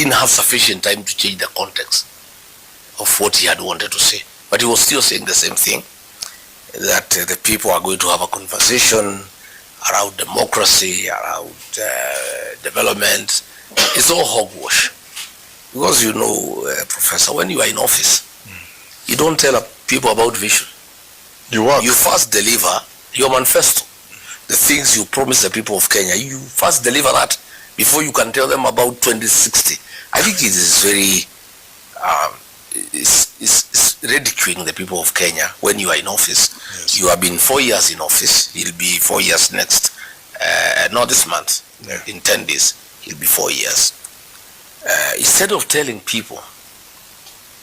didn't have sufficient time to change the context of what he had wanted to say. But he was still saying the same thing, that the people are going to have a conversation around democracy, around development. It's all hogwash. Because Professor, when you are in office, you don't tell people about vision. You what? You first deliver your manifesto. The things you promise the people of Kenya, you first deliver that before you can tell them about 2060. I think it is very, it's ridiculing the people of Kenya when you are in office. Yes. You have been 4 years in office. He'll be 4 years next, not this month. Yeah. In 10 days, he'll be 4 years. Instead of telling people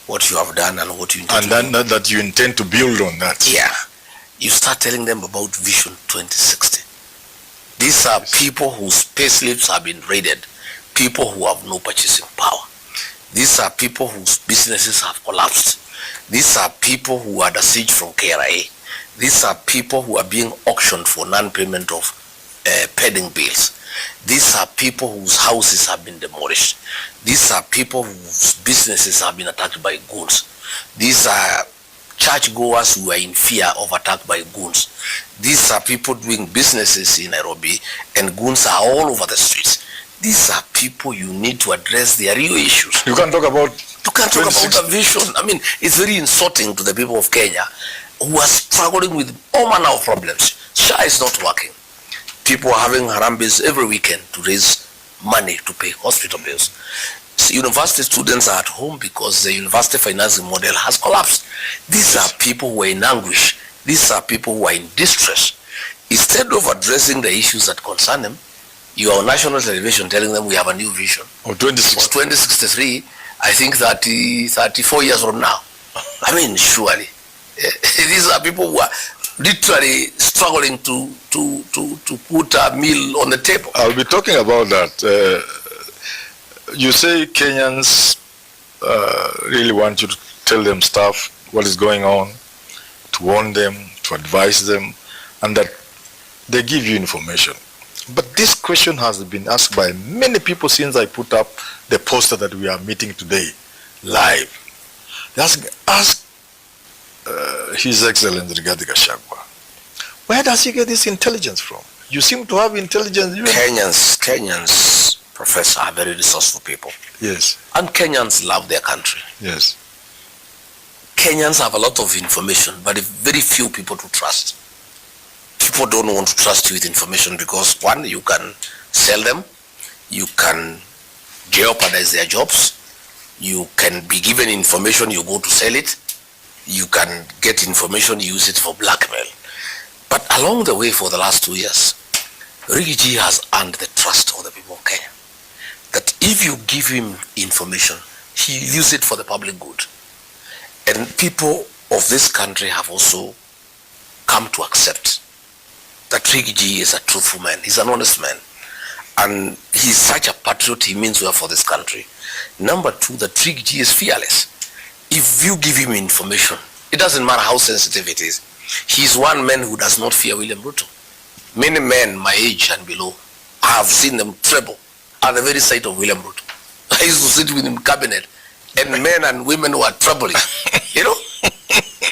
what you have done and what you intend to do. And then that you intend to build on that. Yeah. You start telling them about Vision 2060. These are people whose payslips have been raided, people who have no purchasing power. These are people whose businesses have collapsed. These are people who had a siege from KRA. These are people who are being auctioned for non-payment of pending bills. These are people whose houses have been demolished. These are people whose businesses have been attacked by goons. These are churchgoers who are in fear of attack by goons. These are people doing businesses in Nairobi and goons are all over the streets. These are people you need to address their real issues. You can't talk about... You can't talk about a vision. I mean, it's very insulting to the people of Kenya who are struggling with all manner of problems. SHA is not working. People are having harambes every weekend to raise money to pay hospital bills. So university students are at home because the university financing model has collapsed. These are people who are in anguish. These are people who are in distress. Instead of addressing the issues that concern them, you are on national television telling them we have a new vision. Or 2063, I think 34 years from now. I mean, surely. These are people who are literally struggling to put a meal on the table. I'll be talking about that. You say Kenyans really want you to tell them stuff, what is going on, to warn them, to advise them, and that they give you information. But this question has been asked by many people since I put up the poster that we are meeting today live. They ask His Excellency Gachagua, where does he get this intelligence from? You seem to have intelligence. Kenyans, Professor, are very resourceful people. Yes. And Kenyans love their country. Yes. Kenyans have a lot of information, but very few people to trust. People don't want to trust you with information because, one, you can sell them, you can jeopardize their jobs, you can be given information, you go to sell it, you can get information, use it for blackmail. But along the way for the last 2 years, Riggy has earned the trust of the people of Kenya. That if you give him information, he uses it for the public good. And people of this country have also come to accept that Riggy is a truthful man. He's an honest man. And he's such a patriot, he means well for this country. Number two, that Riggy is fearless. If you give him information, it doesn't matter how sensitive it is. He's one man who does not fear William Ruto. Many men my age and below, I have seen them tremble at the very sight of William Ruto. I used to sit with him in cabinet, and men and women were trembling.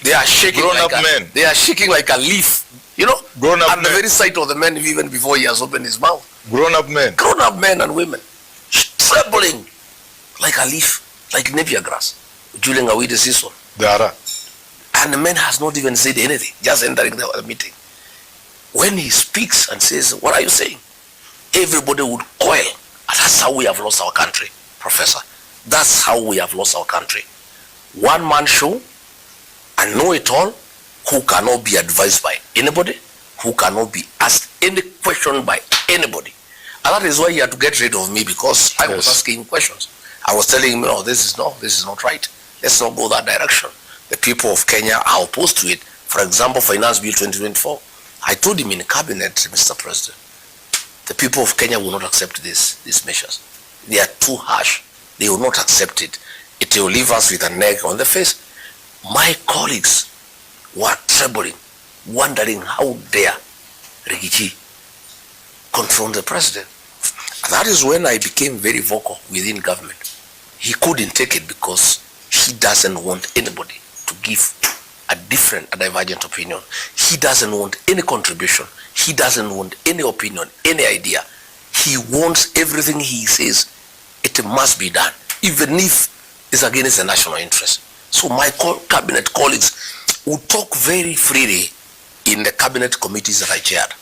They are shaking they are shaking like a leaf. Grown-up at the very sight of the man even before he has opened his mouth. Grown-up men. Grown-up men and women, trembling like a leaf, like Napier grass during a winter season. And the man has not even said anything, just entering the meeting. When he speaks and says, what are you saying? Everybody would coil. And that's how we have lost our country, Professor. That's how we have lost our country. One man show and know it all, who cannot be advised by anybody, who cannot be asked any question by anybody. And that is why he had to get rid of me, because I was asking questions. I was telling him, no, this is not right. Let's not go that direction. The people of Kenya are opposed to it. For example, Finance Bill 2024. I told him in cabinet, Mr. President, the people of Kenya will not accept these measures. They are too harsh. They will not accept it. It will leave us with a neck on the face. My colleagues were trembling, wondering how dare Riggy confront the president. And that is when I became very vocal within government. he couldn't take it because he doesn't want anybody to give a divergent opinion. He doesn't want any contribution. He doesn't want any opinion, any idea. He wants everything he says, it must be done, even if it's against the national interest. So my cabinet colleagues would talk very freely in the cabinet committees that I chaired.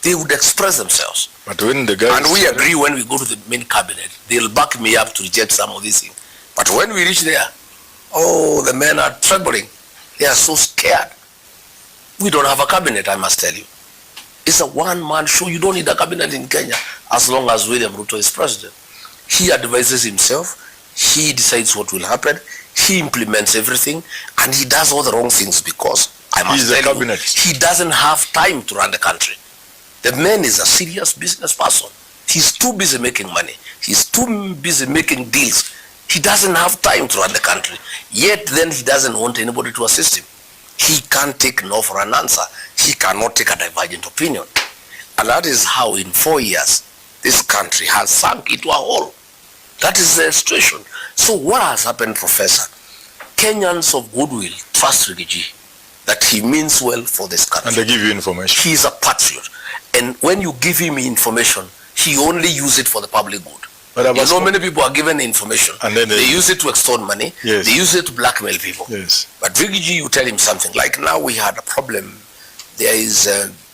They would express themselves. But when the guys... And we agree when we go to the main cabinet, they'll back me up to reject some of these things. But when we reach there, oh, the men are trembling. They are so scared. We don't have a cabinet, I must tell you. It's a one-man show. You don't need a cabinet in Kenya as long as William Ruto is president. He advises himself. He decides what will happen. He implements everything. And he does all the wrong things because, I must tell you, he doesn't have time to run the country. The man is a serious business person. He's too busy making money. He's too busy making deals. He doesn't have time to run the country. Yet then he doesn't want anybody to assist him. He can't take no for an answer. He cannot take a divergent opinion. And that is how in 4 years, this country has sunk into a hole. That is the situation. So what has happened, Professor? Kenyans of goodwill trust Rigiji that he means well for this country. And they give you information. He is a patriot. And when you give him information, he only uses it for the public good. But you know, many people are given information. And then they use it to extort money. Yes. They use it to blackmail people. Yes. But Rigiji, you tell him something. Like now we had a problem. There is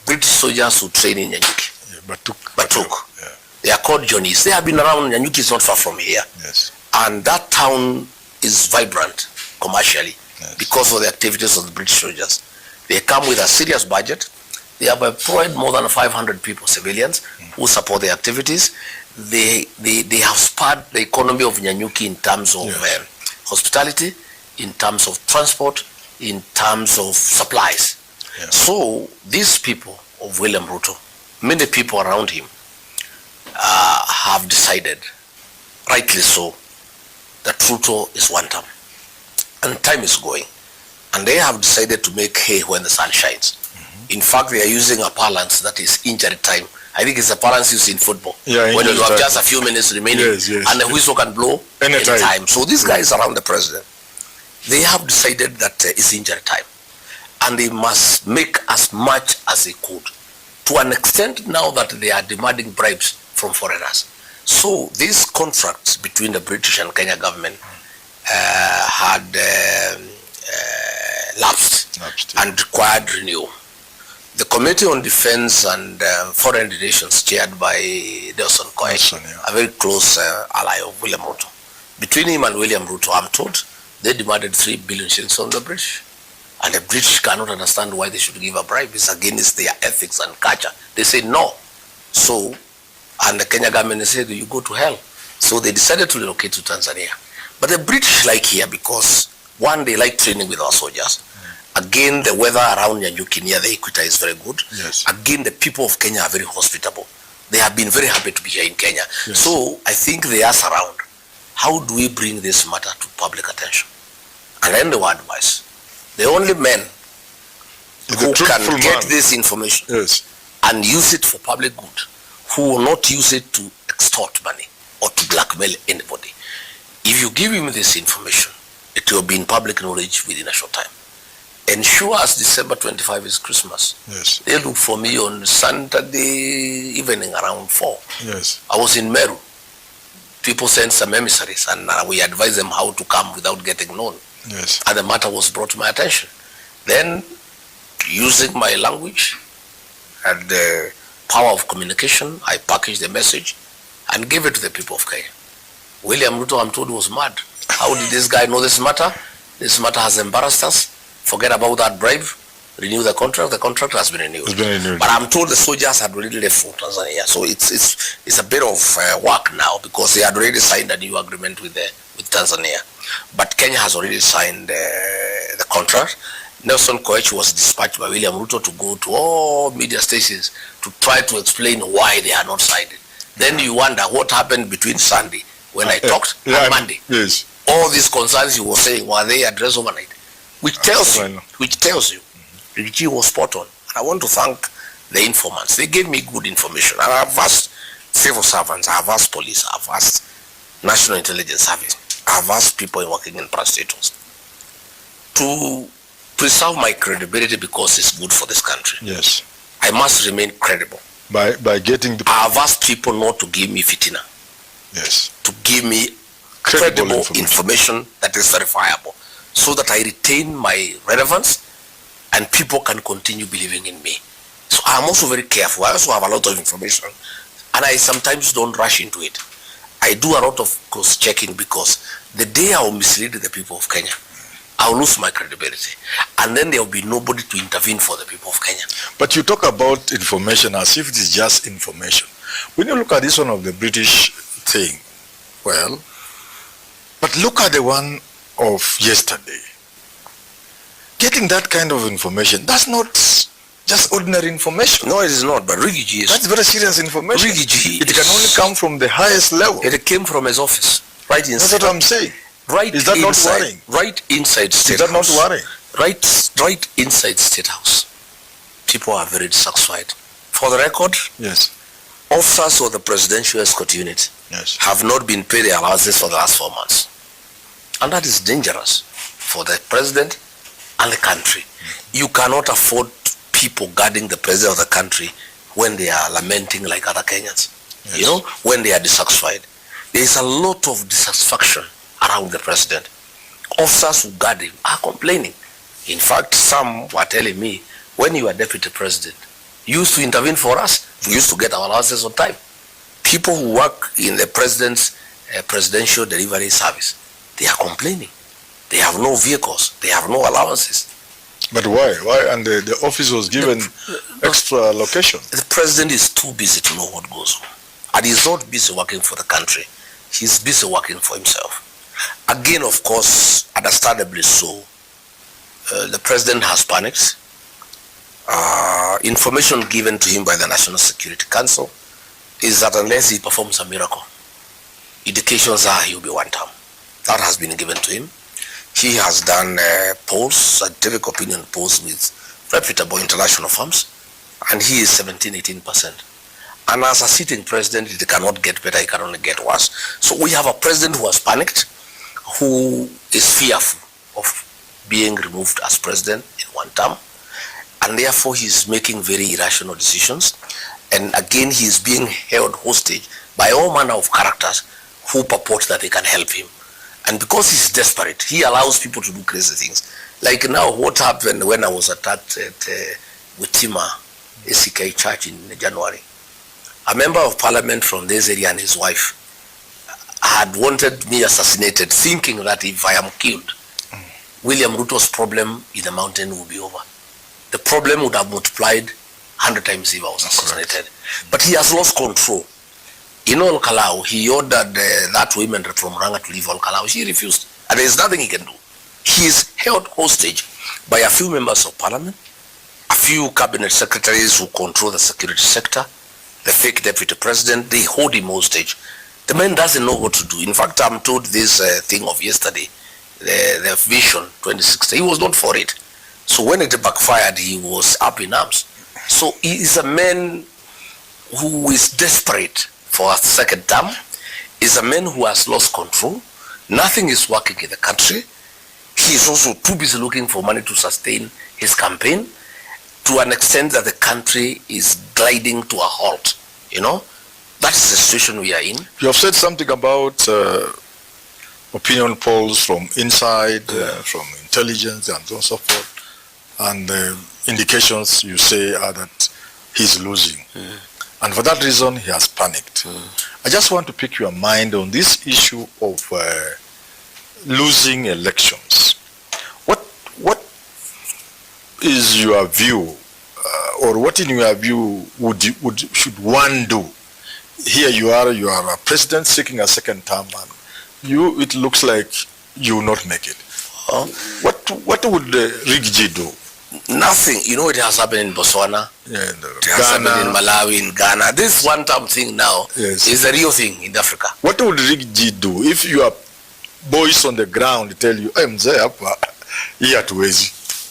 British soldiers who train in Nyanyuki. Yeah, Batuk. Yeah. They are called Johnnies. They have been around. Nyanyuki is not far from here. Yes. And that town is vibrant commercially because of the activities of the British soldiers. They come with a serious budget. They have employed more than 500 people, civilians, who support the activities. They have spurred the economy of Nyanyuki in terms of hospitality, in terms of transport, in terms of supplies. Yeah. So these people of William Ruto, many people around him, have decided, rightly so, that Ruto is one term. And time is going. And they have decided to make hay when the sun shines. In fact, they are using a balance that is injury time. I think it's a balance used in football. Yeah, when you have just a few minutes remaining and the whistle can blow anytime. So these guys around the president, they have decided that it's injury time. And they must make as much as they could. To an extent now that they are demanding bribes from foreigners. So these contracts between the British and Kenya government had lapsed and required renewal. The Committee on Defense and Foreign Relations, chaired by Nelson Koech, a very close ally of William Ruto. Between him and William Ruto, I'm told, they demanded 3 billion shillings from the British. And the British cannot understand why they should give a bribe. It's against their ethics and culture. They say no. So, and the Kenya government said, you go to hell. So they decided to relocate to Tanzania. But the British like here because, one, they like training with our soldiers. Again, the weather around Nyanyuki near the equator is very good. Yes. Again, the people of Kenya are very hospitable. They have been very happy to be here in Kenya. Yes. So I think they ask around, how do we bring this matter to public attention? And then they were advised. The only men who can get this information and use it for public good, who will not use it to extort money or to blackmail anybody. If you give him this information, it will be in public knowledge within a short time. Ensure as December 25 is Christmas. Yes. They look for me on Saturday evening around 4. Yes. I was in Meru. People sent some emissaries and we advised them how to come without getting known. Yes. And the matter was brought to my attention. Then, using my language and the power of communication, I packaged the message and gave it to the people of Kenya. William Ruto, I'm told, was mad. How did this guy know this matter? This matter has embarrassed us. Forget about that bribe. Renew the contract. The contract has been renewed. But I'm told the soldiers had already left for Tanzania. So it's a bit of work now because they had already signed a new agreement with Tanzania. But Kenya has already signed the contract. Nelson Koech was dispatched by William Ruto to go to all media stations to try to explain why they had not signed it. Then you wonder what happened between Sunday when I talked and Monday. Yes. All these concerns you were saying, were they addressed overnight? Which tells you, Rigiji was spot on. And I want to thank the informants. They gave me good information. And I've asked civil servants, I've asked police, I've asked National Intelligence Service, I have asked people working in parastatals to preserve my credibility because it's good for this country. Yes. I must remain credible. By getting the... I have asked people not to give me fitina. Yes. To give me credible information that is verifiable, so that I retain my relevance and people can continue believing in me. So I'm also very careful. I also have a lot of information and I sometimes don't rush into it. I do a lot of cross-checking because the day I will mislead the people of Kenya, I will lose my credibility. And then there will be nobody to intervene for the people of Kenya. But you talk about information as if it is just information. When you look at this one of the British thing, well, but look at the one of yesterday. Getting that kind of information, that's not just ordinary information. No, it is not, but Rigiji is... That's very serious information. Rigiji it can only come from the highest level. It came from his office, right inside. That's what I'm saying. Right is that inside, not worrying? Right inside State House. Is that not worrying? Right inside State House. People are very dissatisfied. For the record, yes, officers of the Presidential Escort Unit have not been paid their allowances for the last 4 months. And that is dangerous for the president and the country. You cannot afford people guarding the president of the country when they are lamenting like other Kenyans. Yes. You know, when they are dissatisfied. There is a lot of dissatisfaction around the president. Officers who guard him are complaining. In fact, some were telling me, when you are deputy president, you used to intervene for us. We used to get our allowances on time. People who work in the president's presidential delivery service, they are complaining. They have no vehicles. They have no allowances. But why? Why? And the office was given extra location. The president is too busy to know what goes on. And he's not busy working for the country. He's busy working for himself. Again, of course, understandably so, the president has panicked. Information given to him by the National Security Council is that unless he performs a miracle, indications are he will be one term. That has been given to him. He has done polls, scientific opinion polls with reputable international firms, and he is 17-18%. And as a sitting president, it cannot get better, it can only get worse. So we have a president who has panicked, who is fearful of being removed as president in one term, and therefore he is making very irrational decisions. And again, he is being held hostage by all manner of characters who purport that they can help him. And because he's desperate, he allows people to do crazy things. Like now, what happened when I was attacked at Witima ACK Church in January. A member of parliament from this area and his wife had wanted me assassinated, thinking that if I am killed, William Ruto's problem in the mountain will be over. The problem would have multiplied 100 times if I was assassinated. But he has lost control. In Olkalau, he ordered that woman from Ranga to leave Olkalau. She refused. And there is nothing he can do. He is held hostage by a few members of parliament, a few cabinet secretaries who control the security sector, the fake deputy president. They hold him hostage. The man doesn't know what to do. In fact, I'm told this thing of yesterday, the Vision 2016, he was not for it. So when it backfired, he was up in arms. So he is a man who is desperate for a second term, is a man who has lost control. Nothing is working in the country. He is also too busy looking for money to sustain his campaign, to an extent that the country is gliding to a halt. You know, that's the situation we are in. You have said something about opinion polls from inside, from intelligence and so forth, and indications you say are that he's losing. And for that reason, he has panicked. I just want to pick your mind on this issue of losing elections. What is your view, or what in your view should one do? Here you are a president seeking a second term, and it looks like you will not make it. What would Rigiji do? Nothing. You know, it has happened in Botswana. Yeah, it has happened in Malawi, in Ghana. This one-time thing now is a real thing in Africa. What would Rigiji do if your boys on the ground tell you, I'm there, here to Wezi?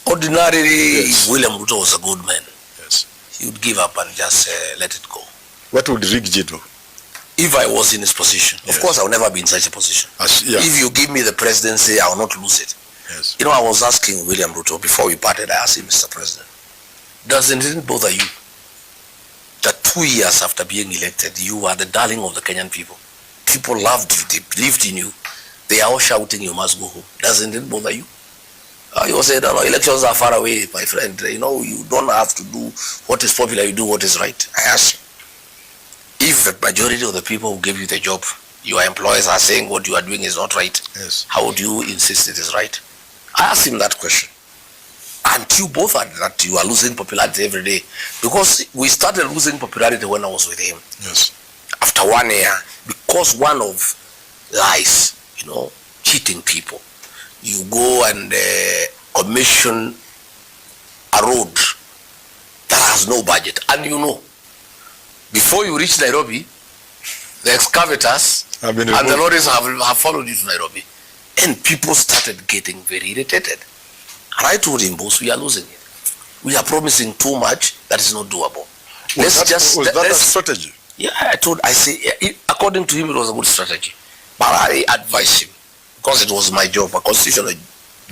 Ordinarily, William Ruto was a good man. Yes. He would give up and just let it go. What would Rigiji do? if I was in his position, Yes. of course I will never be in such a position. If you give me the presidency, I will not lose it. Yes. You know, I was asking William Ruto before we parted, I asked him, Mr. President, doesn't it bother you that 2 years after being elected, you are the darling of the Kenyan people? People loved you, they believed in you. They are all shouting, you must go home. Doesn't it bother you? You said, no, elections are far away, my friend. You know, you don't have to do what is popular, you do what is right. I ask you, if the majority of the people who gave you the job, your employers are saying what you are doing is not right, Yes. how do you insist it is right? I asked him that question. And you both are that you are losing popularity every day. Because we started losing popularity when I was with him. Yes. After 1 year, because one of lies, you know, cheating people. You go and commission a road that has no budget. And you know, before you reach Nairobi, the excavators and the lorries have followed you to Nairobi. And people started getting very irritated. And I told him, boss, we are losing it. We are promising too much that is not doable. Was that a strategy? Yeah, I say, according to him, it was a good strategy. But I advised him, because it was my job, a constitutional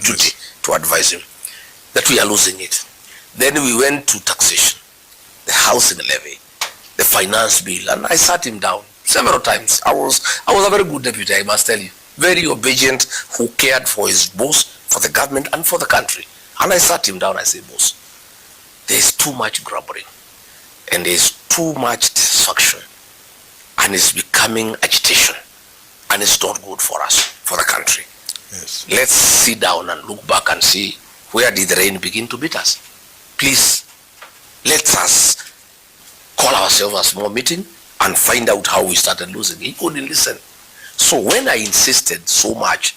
duty to advise him, that we are losing it. Then we went to taxation, the housing levy, the finance bill, and I sat him down several times. I was a very good deputy, I must tell you. Very obedient, who cared for his boss, for the government, and for the country. And I sat him down, I said, boss, there is too much grumbling, and there is too much dissatisfaction, and it's becoming agitation, and it's not good for us, for the country. Yes. Let's sit down and look back and see, where did the rain begin to beat us? Please, let us call ourselves a small meeting and find out how we started losing. He couldn't listen. So when I insisted so much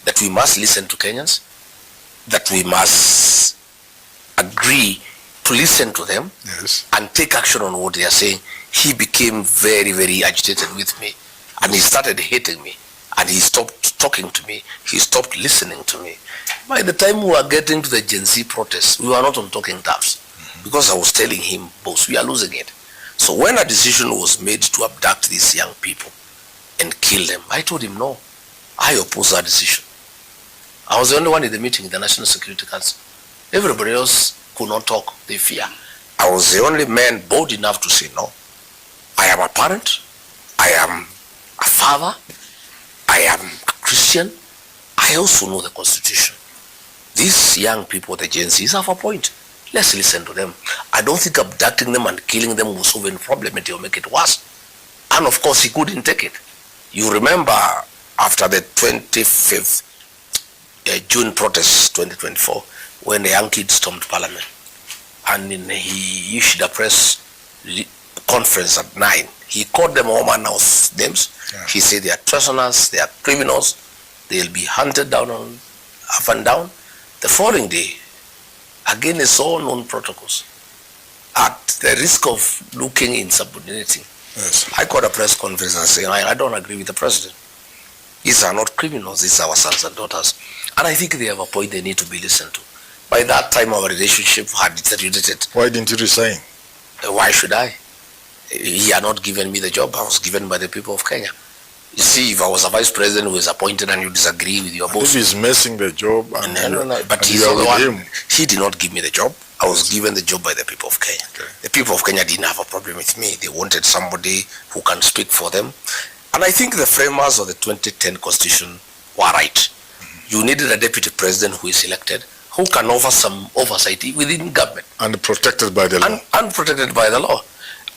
that we must listen to Kenyans, that we must agree to listen to them, yes, and take action on what they are saying, he became very, very agitated with me, and he started hating me, and he stopped talking to me, he stopped listening to me. By the time we were getting to the Gen Z protests, we were not on talking terms, because I was telling him, boss, we are losing it. So when a decision was made to abduct these young people and kill them, I told him, no, I oppose that decision. I was the only one in the meeting in the National Security Council. Everybody else could not talk, they fear. I was the only man bold enough to say, no, I am a parent, I am a father, I am a Christian, I also know the Constitution. These young people, the Gen Zs, have a point. Let's listen to them. I don't think abducting them and killing them will solve any problem, it will make it worse. And of course, he couldn't take it. You remember after the 25th June protests, 2024, when the young kids stormed Parliament, and he issued a press conference at 9. He called them all manner of names. Yeah. He said they are treasoners, they are criminals, they'll be hunted down on up and down. The following day, against all known protocols, at the risk of looking insubordinating, yes, I called a press conference and said, I don't agree with the president. These are not criminals, these are our sons and daughters. And I think they have a point, they need to be listened to. By that time, our relationship had deteriorated. Why didn't you resign? Why should I? He had not given me the job. I was given by the people of Kenya. You see, if I was a vice president who is appointed and you disagree with your boss. If he's messing the job and no. But he's the one. He did not give me the job. I was given the job by the people of Kenya. Okay. The people of Kenya didn't have a problem with me. They wanted somebody who can speak for them. And I think the framers of the 2010 Constitution were right. Mm-hmm. You needed a deputy president who is elected, who can offer some oversight within government. And protected by the law. And protected by the law.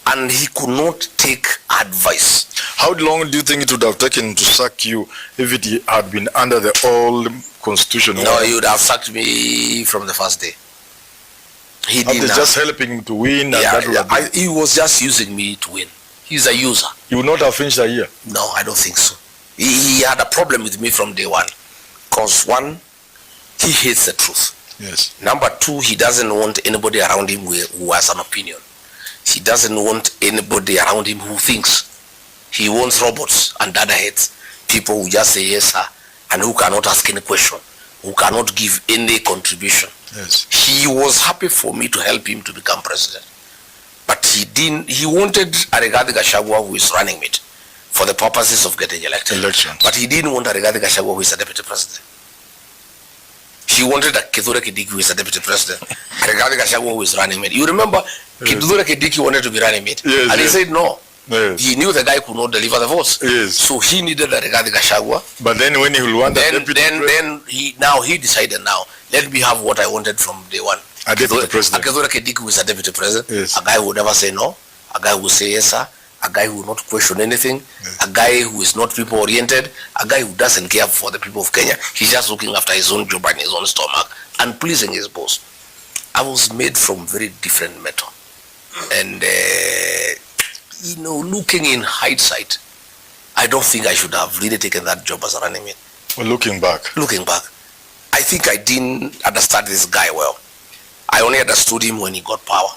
And he could not take advice. How long do you think it would have taken to sack you if it had been under the old constitution? No, he would have sacked me from the first day. He did just helping to win. He was just using me to win. He's a user. You would not have finished a year? No, I don't think so. He had a problem with me from day one. Because one, he hates the truth. Yes. Number two, he doesn't want anybody around him who has an opinion. He doesn't want anybody around him who thinks. He wants robots and data heads, people who just say yes sir, and who cannot ask any question, who cannot give any contribution. Yes. He was happy for me to help him to become president. But he wanted a Gachagua who is running it. for the purposes of getting elected. Elections. But he didn't want a Rigathi Gachagua who is a deputy president. He wanted a Kithure Kindiki who is a deputy president. Rigathi Gachagua who is running mate. You remember Kithure Kindiki wanted to be running mate. Yes, and he said no. Yes. He knew the guy could not deliver the votes. Yes. So he needed a Rigathi Gachagua. But then when he will want then he decided now, let me have what I wanted from day one. A deputy president. A Kithure Kindiki who is a deputy president. Yes. A guy who would never say no. A guy who will say yes sir. A guy who will not question anything. Yes. A guy who is not people oriented. A guy who doesn't care for the people of Kenya. He's just looking after his own job and his own stomach and pleasing his boss. I was made from very different metal. And looking in hindsight, I don't think I should have really taken that job as a running mate. Well, looking back, I think I didn't understand this guy well. I only understood him when he got power.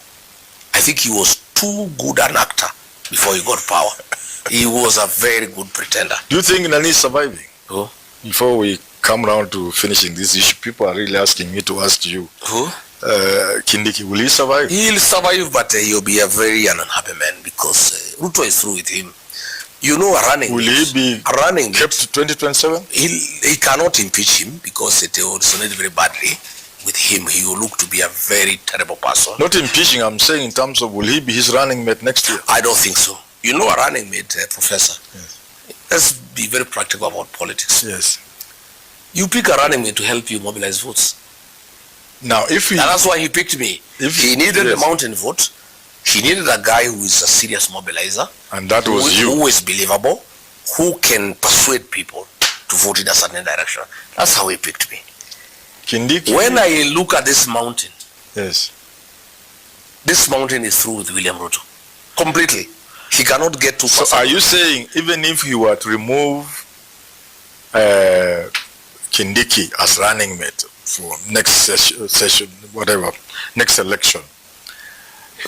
I think he was too good an actor before he got power. He was a very good pretender. Do you think Nani is surviving? Who? Before we come around to finishing this issue, people are really asking me to ask you. Who? Kindiki, will he survive? He'll survive, but he'll be a very unhappy man because Ruto is through with him. A running will he be kept to 2027? He cannot impeach him because it will resonate very badly with him. He will look to be a very terrible person. Not impeaching, I'm saying in terms of will he be his running mate next year? I don't think so. A running mate, Professor. Yes. Let's be very practical about politics. Yes. You pick a running mate to help you mobilize votes. Now, and that's why he picked me. He needed a mountain vote. He needed a guy who is a serious mobilizer. And that was you. Who is believable, who can persuade people to vote in a certain direction. That's how he picked me. Kindiki. When I look at this mountain, yes, this mountain is through with William Ruto. Completely. He cannot get too far. So are you saying even if you were to remove Kindiki as running mate for next session, whatever, next election,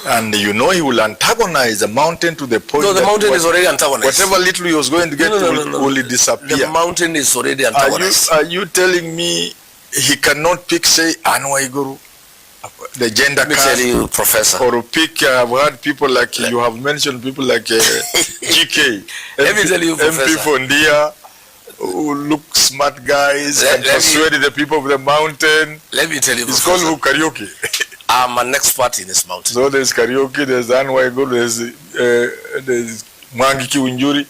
and he will antagonize the mountain to the point the mountain is already antagonized. Whatever little he was going to get will disappear. The mountain is already antagonized. Are you telling me he cannot pick, say, Anwaiguru, the gender cast? Let me tell you, Professor. Or pick, I've heard people like, you have mentioned people like GK. Let me tell you, Professor. MP Fondia, who look smart guys and persuade the people of the mountain. Let me tell you, it's called karaoke. I'm an expert in this mountain. So there's karaoke, there's Anwaiguru, there's Mwangi Kiwinjuri.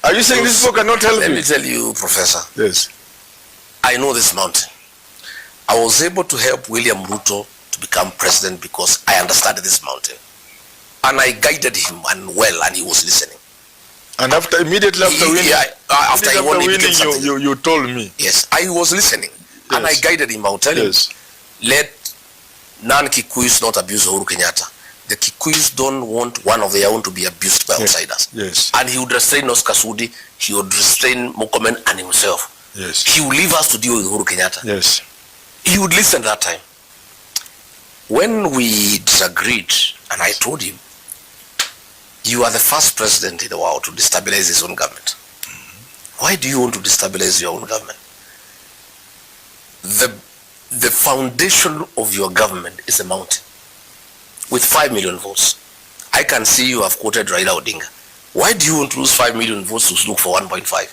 Are you saying this people cannot help you? Let me tell you, Professor. Yes. I know this mountain. I was able to help William Ruto to become president because I understood this mountain. And I guided him and he was listening. And immediately after winning, you told me. Yes, I was listening. Yes. And I guided him. I'll tell him, let non-Kikuyus not abuse Uhuru Kenyatta. The Kikuyus don't want one of their own to be abused by outsiders. Yes. And he would restrain Oscar Sudi, he would restrain Murkomen and himself. Yes. He would leave us to deal with Uhuru Kenyatta. Yes. He would listen that time. When we disagreed, and I told him, you are the first president in the world to destabilize his own government. Why do you want to destabilize your own government? The foundation of your government is a mountain with 5 million votes. I can see you have quoted Raila Odinga. Why do you want to lose 5 million votes to look for 1.5?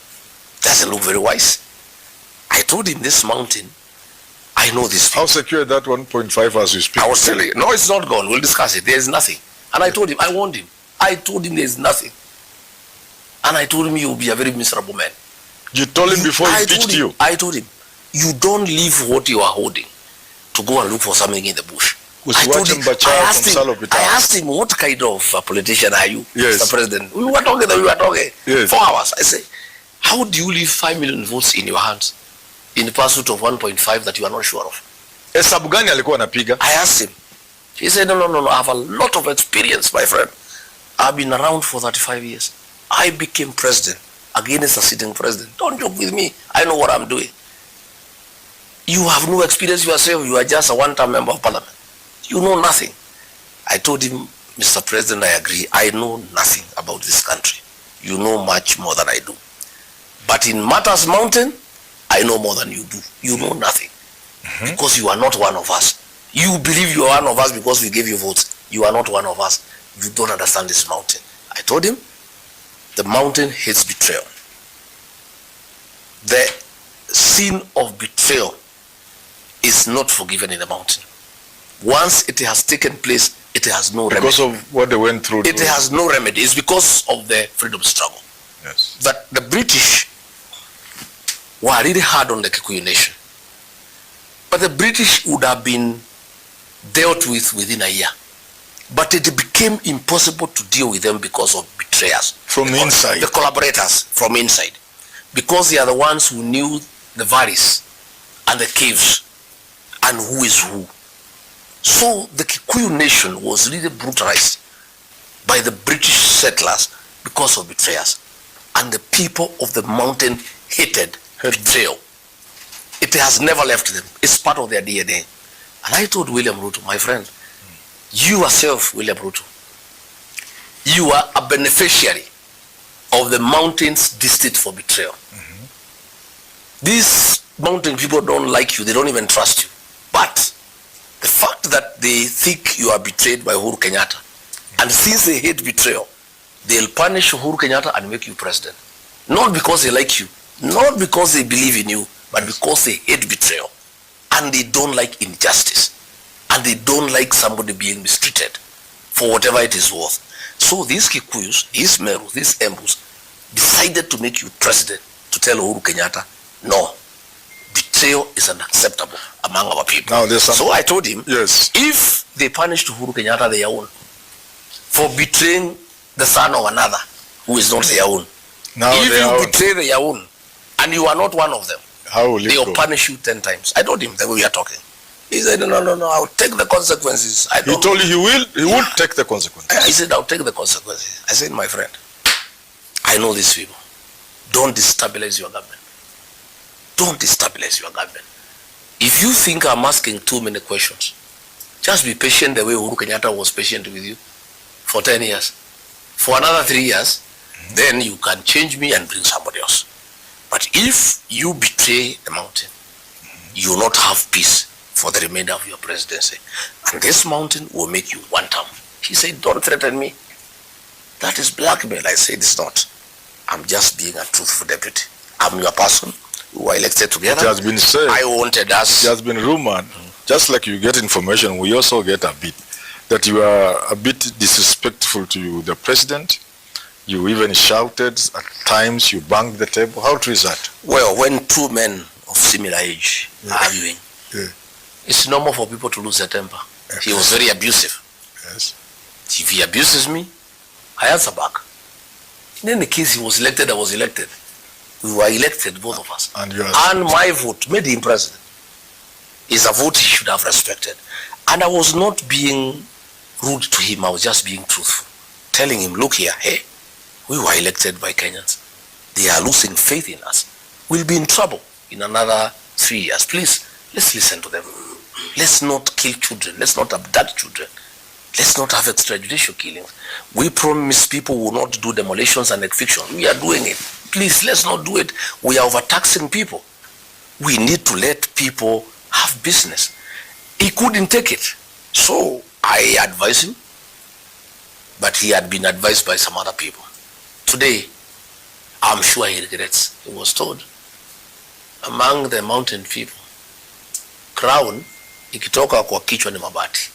Doesn't look very wise. I told him this mountain, I know this. How secure that 1.5 as you speak? I was telling you, no, it's not gone. We'll discuss it. There is nothing. And I told him, I warned him. I told him there is nothing. And I told him he will be a very miserable man. You told him before he pitched you? I told him, you don't leave what you are holding to go and look for something in the bush. I asked him, what kind of politician are you, Mr. President? We were talking. Yes. 4 hours. I say, how do you leave 5 million votes in your hands in the pursuit of 1.5 that you are not sure of? I asked him. He said, no, I have a lot of experience, my friend. I've been around for 35 years. I became president against a sitting president. Don't joke with me. I know what I'm doing. You have no experience yourself. You are just a one-time member of parliament. You know nothing. I told him, Mr. President, I agree. I know nothing about this country. You know much more than I do. But in matters mountain, I know more than you do. You know nothing. Because you are not one of us. You believe you are one of us because we gave you votes. You are not one of us. You don't understand this mountain. I told him, The mountain hates betrayal. The sin of betrayal is not forgiven in the mountain. Once it has taken place, it has no remedy. Because of what they went through. It has no remedy. It's because of the freedom struggle. Yes. But the British were really hard on the Kikuyu nation. But the British would have been dealt with within a year. But it became impossible to deal with them because of betrayers. From the inside. The collaborators from inside. Because they are the ones who knew the valleys and the caves and who is who. So the Kikuyu nation was really brutalized by the British settlers because of betrayers. And the people of the mountain hated betrayal. It has never left them. It's part of their DNA. And I told William Ruto, my friend, you yourself, William Ruto, you are a beneficiary of the mountain's distaste for betrayal. Mm-hmm. These mountain people don't like you. They don't even trust you. But the fact that they think you are betrayed by Uhuru Kenyatta, and since they hate betrayal, they'll punish Uhuru Kenyatta and make you president. Not because they like you, not because they believe in you, but because they hate betrayal. And they don't like injustice. And they don't like somebody being mistreated for whatever it is worth. So these Kikuyus, these Meru, these Embus, decided to make you president to tell Uhuru Kenyatta, no, betrayal is unacceptable among our people. Now, so I told him, yes, if they punished Uhuru Kenyatta their own for betraying the son of another who is not their own, now if you betray their own and you are not one of them, how will they will punish you 10 times. I told him the way we are talking. He said, no, I'll take the consequences. He told you he will take the consequences. I said, I'll take the consequences. I said, my friend, I know these people. Don't destabilize your government. Don't destabilize your government. If you think I'm asking too many questions, just be patient the way Uhuru Kenyatta was patient with you for 10 years. For another 3 years, then you can change me and bring somebody else. But if you betray the mountain, you will not have peace for the remainder of your presidency. And this mountain will make you one term. He said, don't threaten me. That is blackmail. I said, it's not. I'm just being a truthful deputy. I'm your person. We were elected together. It has been said. I wanted us. It has been rumored. Just like you get information, we also get a bit. That you are a bit disrespectful to the president. You even shouted. At times you banged the table. How true is that? Well, when two men of similar age are arguing, it's normal for people to lose their temper. He was very abusive. Yes. If he abuses me, I answer back. In any case, he was elected, I was elected. We were elected, both of us. And my vote made him president. It's a vote he should have respected. And I was not being rude to him. I was just being truthful. Telling him, look here, hey, we were elected by Kenyans. They are losing faith in us. We'll be in trouble in another 3 years. Please, let's listen to them. Let's not kill children. Let's not abduct children. Let's not have extrajudicial killings. We promise people will not do demolitions and evictions. We are doing it. Please, let's not do it. We are overtaxing people. We need to let people have business. He couldn't take it. So I advised him, but he had been advised by some other people. Today, I'm sure he regrets. He was told, among the mountain people, crown ikitoka kwa kichwa ni mabati.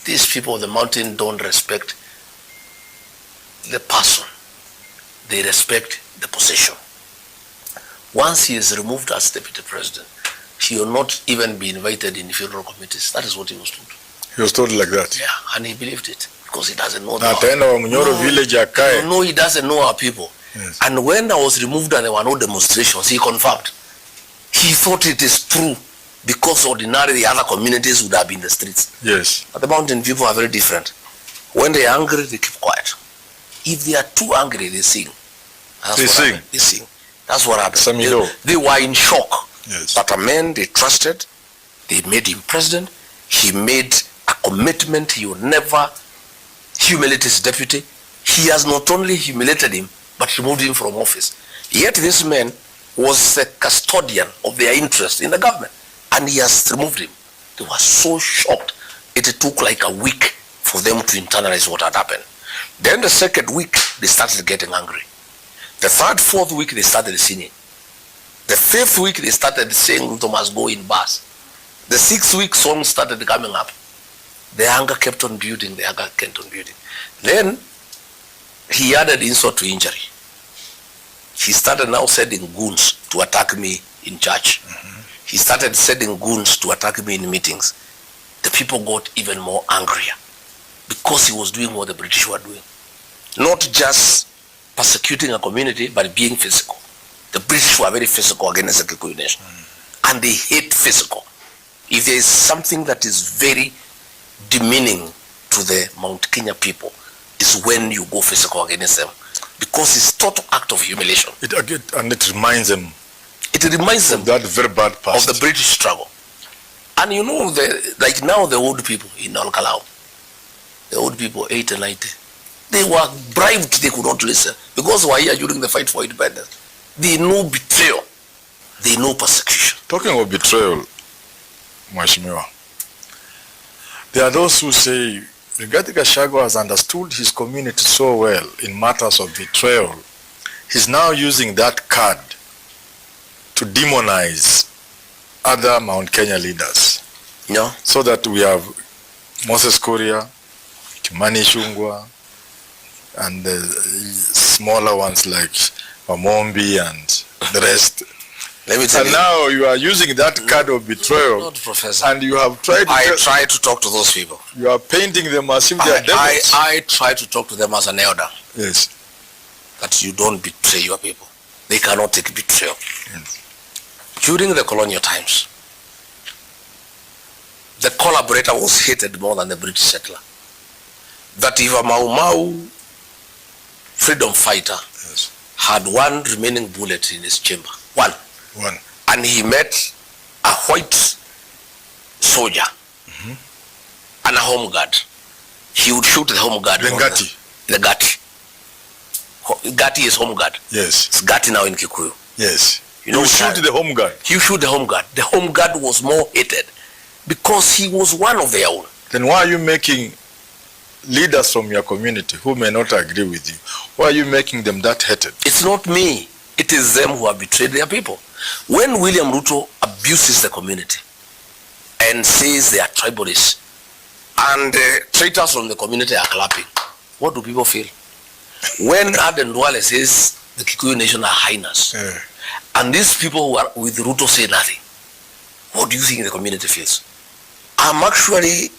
These people of the mountain don't respect the person. They respect the position. Once he is removed as deputy president, he will not even be invited in funeral committees. That is what he was told. He was told like that? Yeah, and he believed it because he doesn't know No, he doesn't know our people. Yes. And when I was removed and there were no demonstrations, he confirmed. He thought it is true because ordinarily the other communities would have been in the streets. Yes. But the mountain people are very different. When they are angry, they keep quiet. If they are too angry, they sing. They sing. They sing. That's what happened. They were in shock. Yes. But a man they trusted, they made him president. He made a commitment he would never humiliate his deputy. He has not only humiliated him, but removed him from office. Yet this man was the custodian of their interest in the government. And he has removed him. They were so shocked. It took like a week for them to internalize what had happened. Then the second week, they started getting angry. The third, fourth week, they started singing. The fifth week, they started saying Ruto must go in bars. The sixth week, songs started coming up. The anger kept on building, the anger kept on building. Then, he added insult to injury. He started now sending goons to attack me in church. He started sending goons to attack me in meetings. The people got even more angrier because he was doing what the British were doing. Not just persecuting a community, but being physical. The British were very physical against the Kikuyu nation. And they hate physical. If there is something that is very demeaning to the Mount Kenya people, is when you go physical against them. Because it's total act of humiliation. It reminds them. It reminds them that very bad past. of the British struggle. And you know, like now the old people in Olkalau, the old people, 80, 90, they were bribed, they could not listen. Because they were here during the fight for independence. They know betrayal. They know persecution. Talking of betrayal, Mheshimiwa, there are those who say Rigathi Gachagua has understood his community so well in matters of betrayal. He's now using that card to demonize other Mount Kenya leaders. Yeah. So that we have Moses Kuria, Kimani Ichung'wah, and the smaller ones like Wamombi and the rest. Let me tell and you. now you are using that card of betrayal. Not Professor. And you have tried to I try to talk to those people. You are painting them as if they are devils. I try to talk to them as an elder. Yes. That you don't betray your people. They cannot take betrayal. Yes. During the colonial times, the collaborator was hated more than the British settler. That if a Mau Mau freedom fighter had one remaining bullet in his chamber, one, and he met a white soldier and a home guard, he would shoot the home guard. The Gati. The Gati. Gati is home guard. Yes. It's Gati now in Kikuyu. Yes. You know, you shoot the home guard. You shoot the home guard. The home guard was more hated because he was one of their own. Then why are you making leaders from your community who may not agree with you, why are you making them that hated? It's not me. It is them who have betrayed their people. When William Ruto abuses the community and says they are tribalists and traitors from the community are clapping, what do people feel? When Aden Duale says the Kikuyu nation are hyenas, and these people who are with Ruto say nothing, what do you think the community feels? I'm actually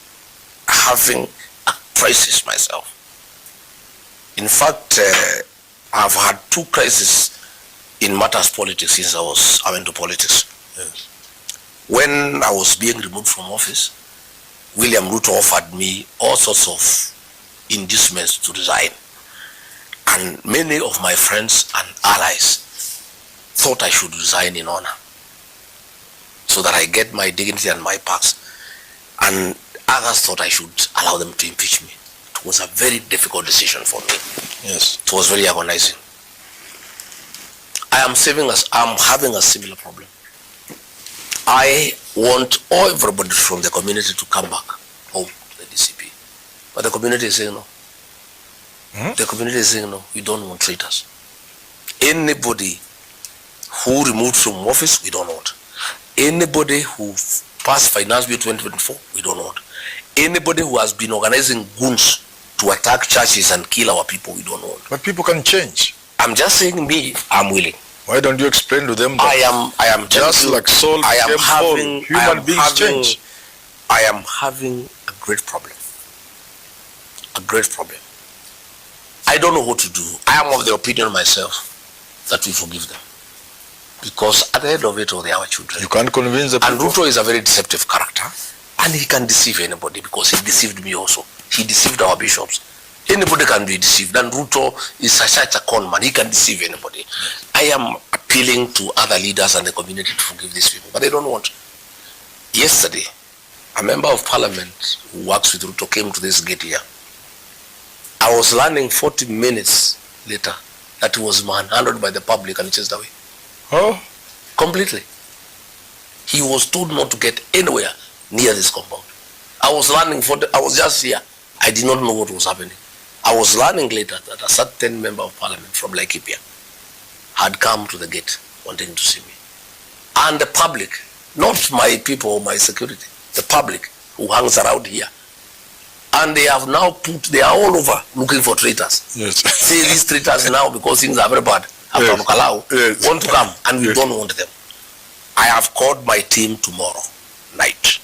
having a crisis myself. In fact, I've had two crises in matters politics since I went to politics. Yes. When I was being removed from office, William Ruto offered me all sorts of inducements to resign. And many of my friends and allies thought I should resign in honor so that I get my dignity and my perks. And others thought I should allow them to impeach me. It was a very difficult decision for me. Yes. It was very agonizing. I'm having a similar problem. I want everybody from the community to come back home to the DCP. But the community is saying no. The community is saying no, we don't want traitors. Anybody who removed from office, we don't want. Anybody who passed Finance Bill 2024, we don't want. Anybody who has been organizing goons to attack churches and kill our people, we don't want. But people can change. I'm just saying me, I'm willing. Why don't you explain to them that I am just like soul became whole, human beings change? I am having a great problem. A great problem. I don't know what to do. I am of the opinion myself that we forgive them. Because at the end of it all, they are our children. You can't convince the people. And Ruto is a very deceptive character. And he can deceive anybody because he deceived me also. He deceived our bishops. Anybody can be deceived. And Ruto is such a con man. He can deceive anybody. I am appealing to other leaders and the community to forgive these people. But they don't want. Yesterday, a member of parliament who works with Ruto came to this gate here. I was learning 40 minutes later that he was manhandled by the public and chased away. Oh? Completely. He was told not to get anywhere near this compound. I was learning I was just here. I did not know what was happening. I was learning later that a certain member of parliament from Laikipia had come to the gate wanting to see me. And the public, not my people or my security, the public who hangs around here. And they have now they are all over looking for traitors. Yes. See these traitors now, because things are very bad, after Yes. Kalau, Yes. want to come, and we Yes. don't want them. I have called my team tomorrow night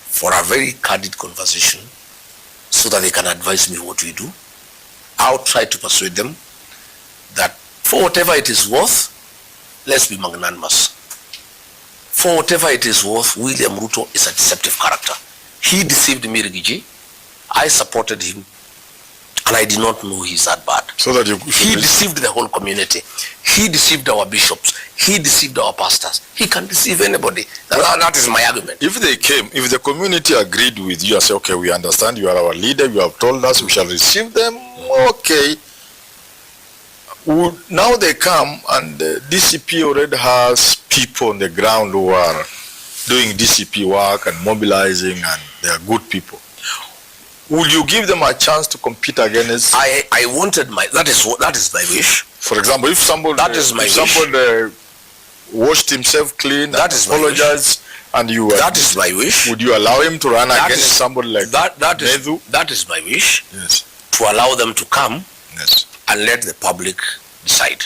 for a very candid conversation so that they can advise me what we do. I'll try to persuade them that for whatever it is worth, let's be magnanimous. For whatever it is worth, William Ruto is a deceptive character. He deceived me, Rigiji. I supported him, and I did not know he's that bad. So that He deceived the whole community. He deceived our bishops. He deceived our pastors. He can deceive anybody. That is my argument. If they came, if the community agreed with you and say, okay, we understand you are our leader, you have told us we shall receive them, okay. Now they come and the DCP already has people on the ground who are doing DCP work and mobilizing, and they are good people. Will you give them a chance to compete against? I wanted that is my wish. For example, if somebody washed himself clean, that is apologized, and you that is my wish. Would you allow him to run against somebody like that is my wish. Yes. To allow them to come. Yes. And let the public decide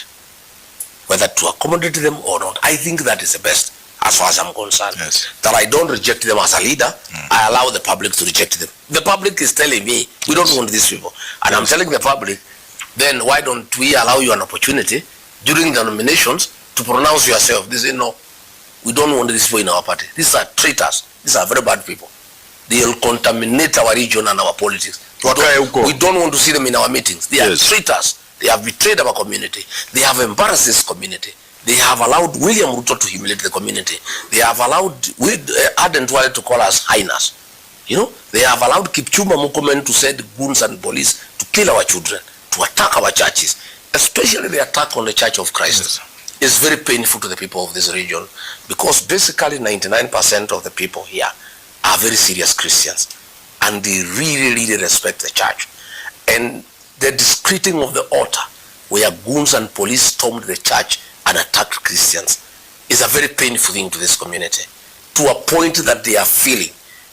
whether to accommodate them or not. I think that is the best as far as I'm concerned. Yes. That I don't reject them as a leader. I allow the public to reject them. The public is telling me, we don't want these people. And I'm telling the public, then why don't we allow you an opportunity during the nominations to pronounce yourself? They say, no, we don't want these people in our party. These are traitors. These are very bad people. They will contaminate our region and our politics. We don't want to see them in our meetings. They are traitors. They have betrayed our community. They have embarrassed this community. They have allowed William Ruto to humiliate the community. They have allowed Aden Twale to call us hyenas. You know, they have allowed Kipchumba Murkomen to send goons and police to kill our children, to attack our churches, especially the attack on the Church of Christ. It's very painful to the people of this region, because basically 99% of the people here are very serious Christians, and they really, really respect the church. And the discreting of the altar, where goons and police stormed the church and attacked Christians, is a very painful thing to this community, to a point that they are feeling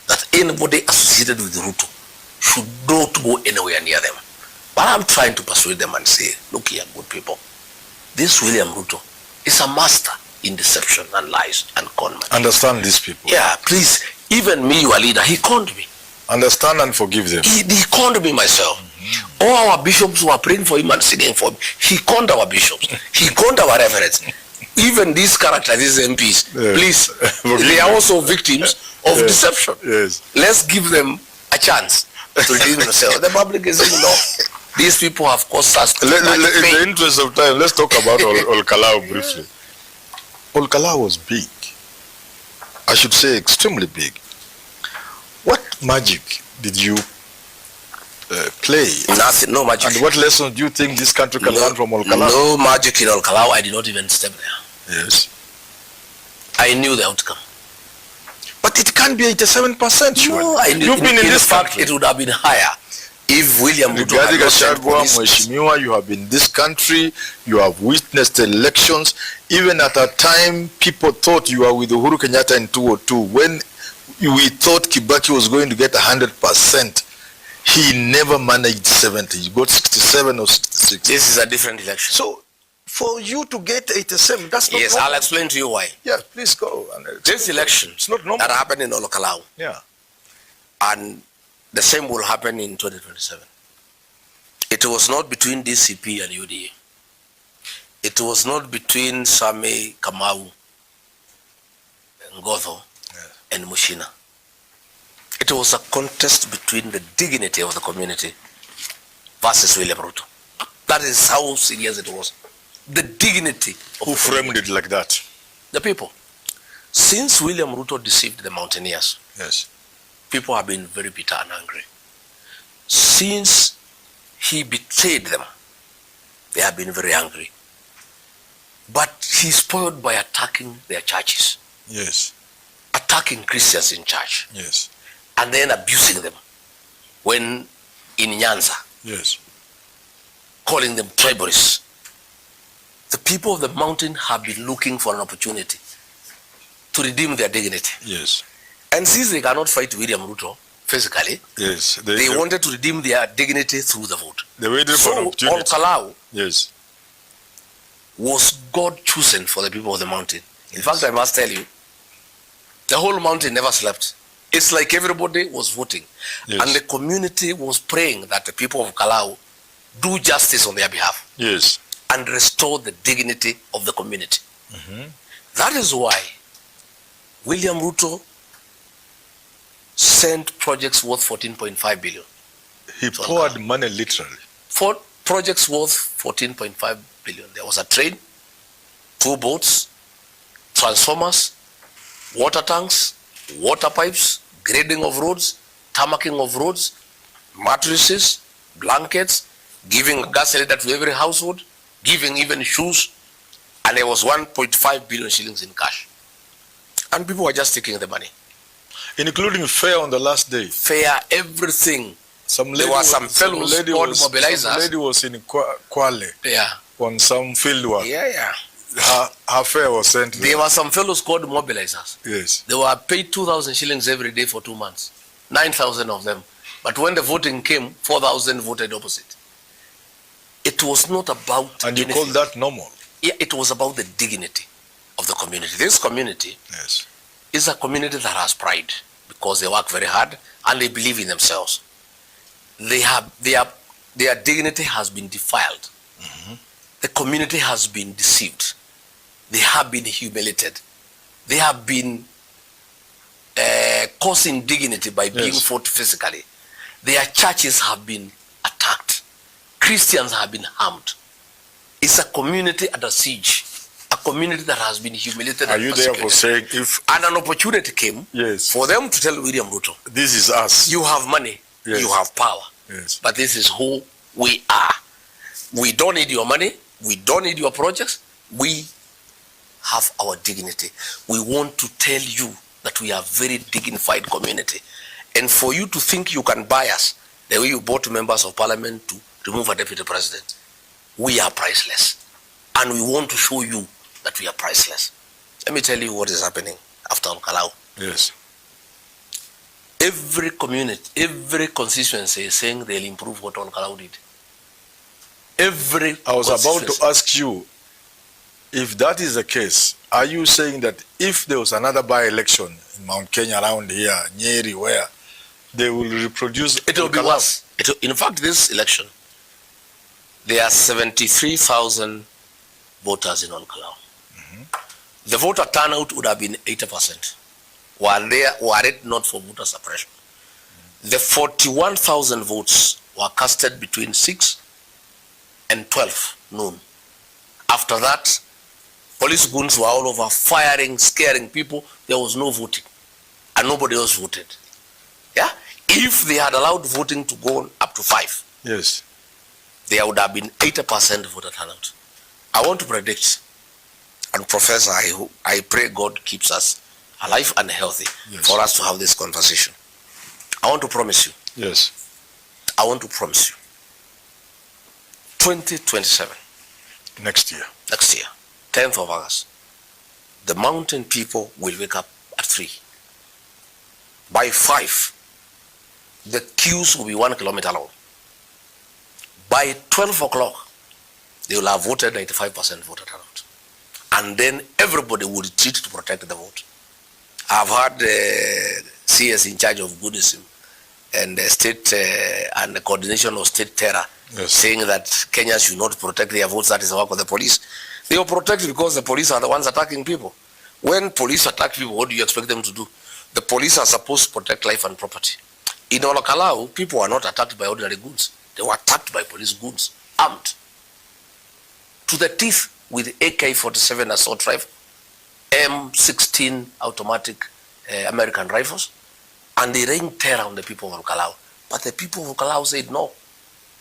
that anybody associated with Ruto should not go anywhere near them. But I'm trying to persuade them and say, look here, good people, this William Ruto is a master in deception and lies and conman. Understand these people. Yeah, please, even me, your leader, he conned me. Understand and forgive them. He conned me myself. All our bishops were praying for him and singing for him. He conned our bishops. He conned our reverends. Even these characters, these MPs, please, they are also victims of deception. Yes. Let's give them a chance to redeem themselves. The public is saying, no, these people have caused us in the interest of time, let's talk about Olkalau briefly. Olkalau was big. I should say extremely big. What magic did you play? Nothing, no magic. And what lessons do you think this country can learn from Olkalau? No magic in Olkalau. I did not even step there. Yes. I knew the outcome. But it can't be 87%, sure. No, I knew. You've been in this country. It would have been higher if William Ruto had not sent Gachagua, police. Mheshimiwa, you have been in this country, you have witnessed elections. Even at a time, people thought you were with Uhuru Kenyatta in 2002. When we thought Kibaki was going to get 100%, he never managed 70. He got 67 or 66. This is a different election. So, for you to get 87, that's not Yes, normal. I'll explain to you why. Yeah, please go. This election it's not normal. that happened in Olkalau, Yeah. and the same will happen in 2027. It was not between DCP and UDA. It was not between Same, Kamau, Ngotho, and Mushina. It was a contest between the dignity of the community versus William Ruto. That is how serious it was. The dignity of Who framed it like that? the people. Since William Ruto deceived the mountaineers, Yes. people have been very bitter and angry. Since he betrayed them, they have been very angry. But he spoiled by attacking their churches, Yes. attacking Christians in church, Yes. and then abusing them. When in Nyanza, Yes. calling them tribalists. The people of the mountain have been looking for an opportunity to redeem their dignity. Yes. And since they cannot fight William Ruto physically, yes, they wanted to redeem their dignity through the vote. They waited for an opportunity. So Kalau yes. was God chosen for the people of the mountain. In fact, I must tell you, the whole mountain never slept. It's like everybody was voting. Yes. And the community was praying that the people of Kalau do justice on their behalf. Yes. And restore the dignity of the community. Mm-hmm. That is why William Ruto sent projects worth 14.5 billion. He poured money literally. 4 projects worth 14.5 billion. There was a train, 2 boats, transformers, water tanks, water pipes, grading of roads, tarmacking of roads, mattresses, blankets, giving gas cylinder to every household, giving even shoes, and there was 1.5 billion shillings in cash. And people were just taking the money. Including fare on the last day. Fare, everything. There were some fellows called mobilizers. Some lady was in Kwale. Yeah. On some field work. Yeah. Her fare was sent there. There were some fellows called mobilizers. Yes. They were paid 2,000 shillings every day for 2 months. 9,000 of them. But when the voting came, 4,000 voted opposite. It was not about And you anything. call that normal? Yeah, it was about the dignity of the community. This community yes. is a community that has pride because they work very hard and they believe in themselves. Their dignity has been defiled. Mm-hmm. The community has been deceived. They have been humiliated. They have been causing dignity by being fought physically. Their churches have been attacked. Christians have been harmed. It's a community under siege. A community that has been humiliated. Are you therefore saying if... And an opportunity came for them to tell William Ruto, this is us. You have money. Yes. You have power. Yes. But this is who we are. We don't need your money. We don't need your projects. We have our dignity. We want to tell you that we are a very dignified community. And for you to think you can buy us the way you bought members of parliament to remove a deputy president, we are priceless. And we want to show you that we are priceless. Let me tell you what is happening after Kalau. Yes. Every community, every constituency is saying they'll improve what Kalau did. I was about to ask you, if that is the case, are you saying that if there was another by-election in Mount Kenya around here, Nyeri, where they will reproduce... It will be worse. In fact, this election, there are 73,000 voters in Kalau. Mm-hmm. The voter turnout would have been 80%. Were it not for voter suppression. Mm-hmm. The 41,000 votes were casted between 6 and 12 noon. After that, police goons were all over firing, scaring people. There was no voting. And nobody else voted. Yeah? If they had allowed voting to go on up to 5, yes, there would have been 80% voter turnout. I want to predict, and Professor, I pray God keeps us alive and healthy for us to have this conversation. I want to promise you. Yes. I want to promise you. 2027. Next year. 10th of August. The mountain people will wake up at 3. By 5, the queues will be 1 kilometer long. By 12 o'clock, they will have voted 95% voter turnout. And then everybody will retreat to protect the vote. I've had CS in charge of Buddhism and state and the coordination of state terror saying that Kenyans should not protect their votes. That is the work of the police. They will protect because the police are the ones attacking people. When police attack people, what do you expect them to do? The police are supposed to protect life and property. In Kalau, people are not attacked by ordinary goons. They were attacked by police goons, armed to the teeth with AK-47 assault rifle, M16 automatic American rifles, and they rained terror on the people of Kalau. But the people of Kalau said no.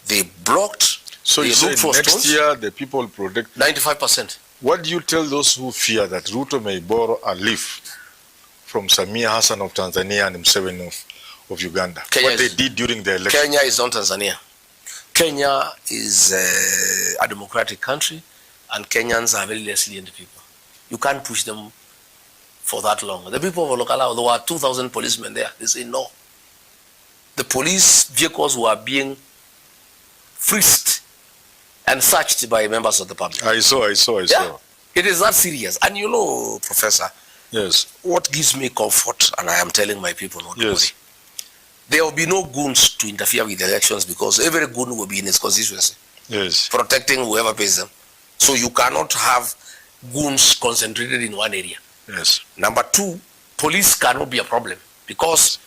They blocked. So you say next year the people protect 95%. What do you tell those who fear that Ruto may borrow a leaf from Samia Hassan of Tanzania and Museveni of Uganda? What they did during the election? Kenya is not Tanzania. Kenya is a democratic country, and Kenyans are very resilient people. You can't push them for that long. The people of Olokala, there were 2,000 policemen there. They say no. The police vehicles were being frisked and searched by members of the public. I saw. Yeah, it is that serious. And you know, Professor, yes, what gives me comfort, and I am telling my people not to yes. worry, there will be no goons to interfere with the elections, because every goon will be in his constituency, yes, protecting whoever pays them. So you cannot have goons concentrated in one area. Yes. Number two, police cannot be a problem, because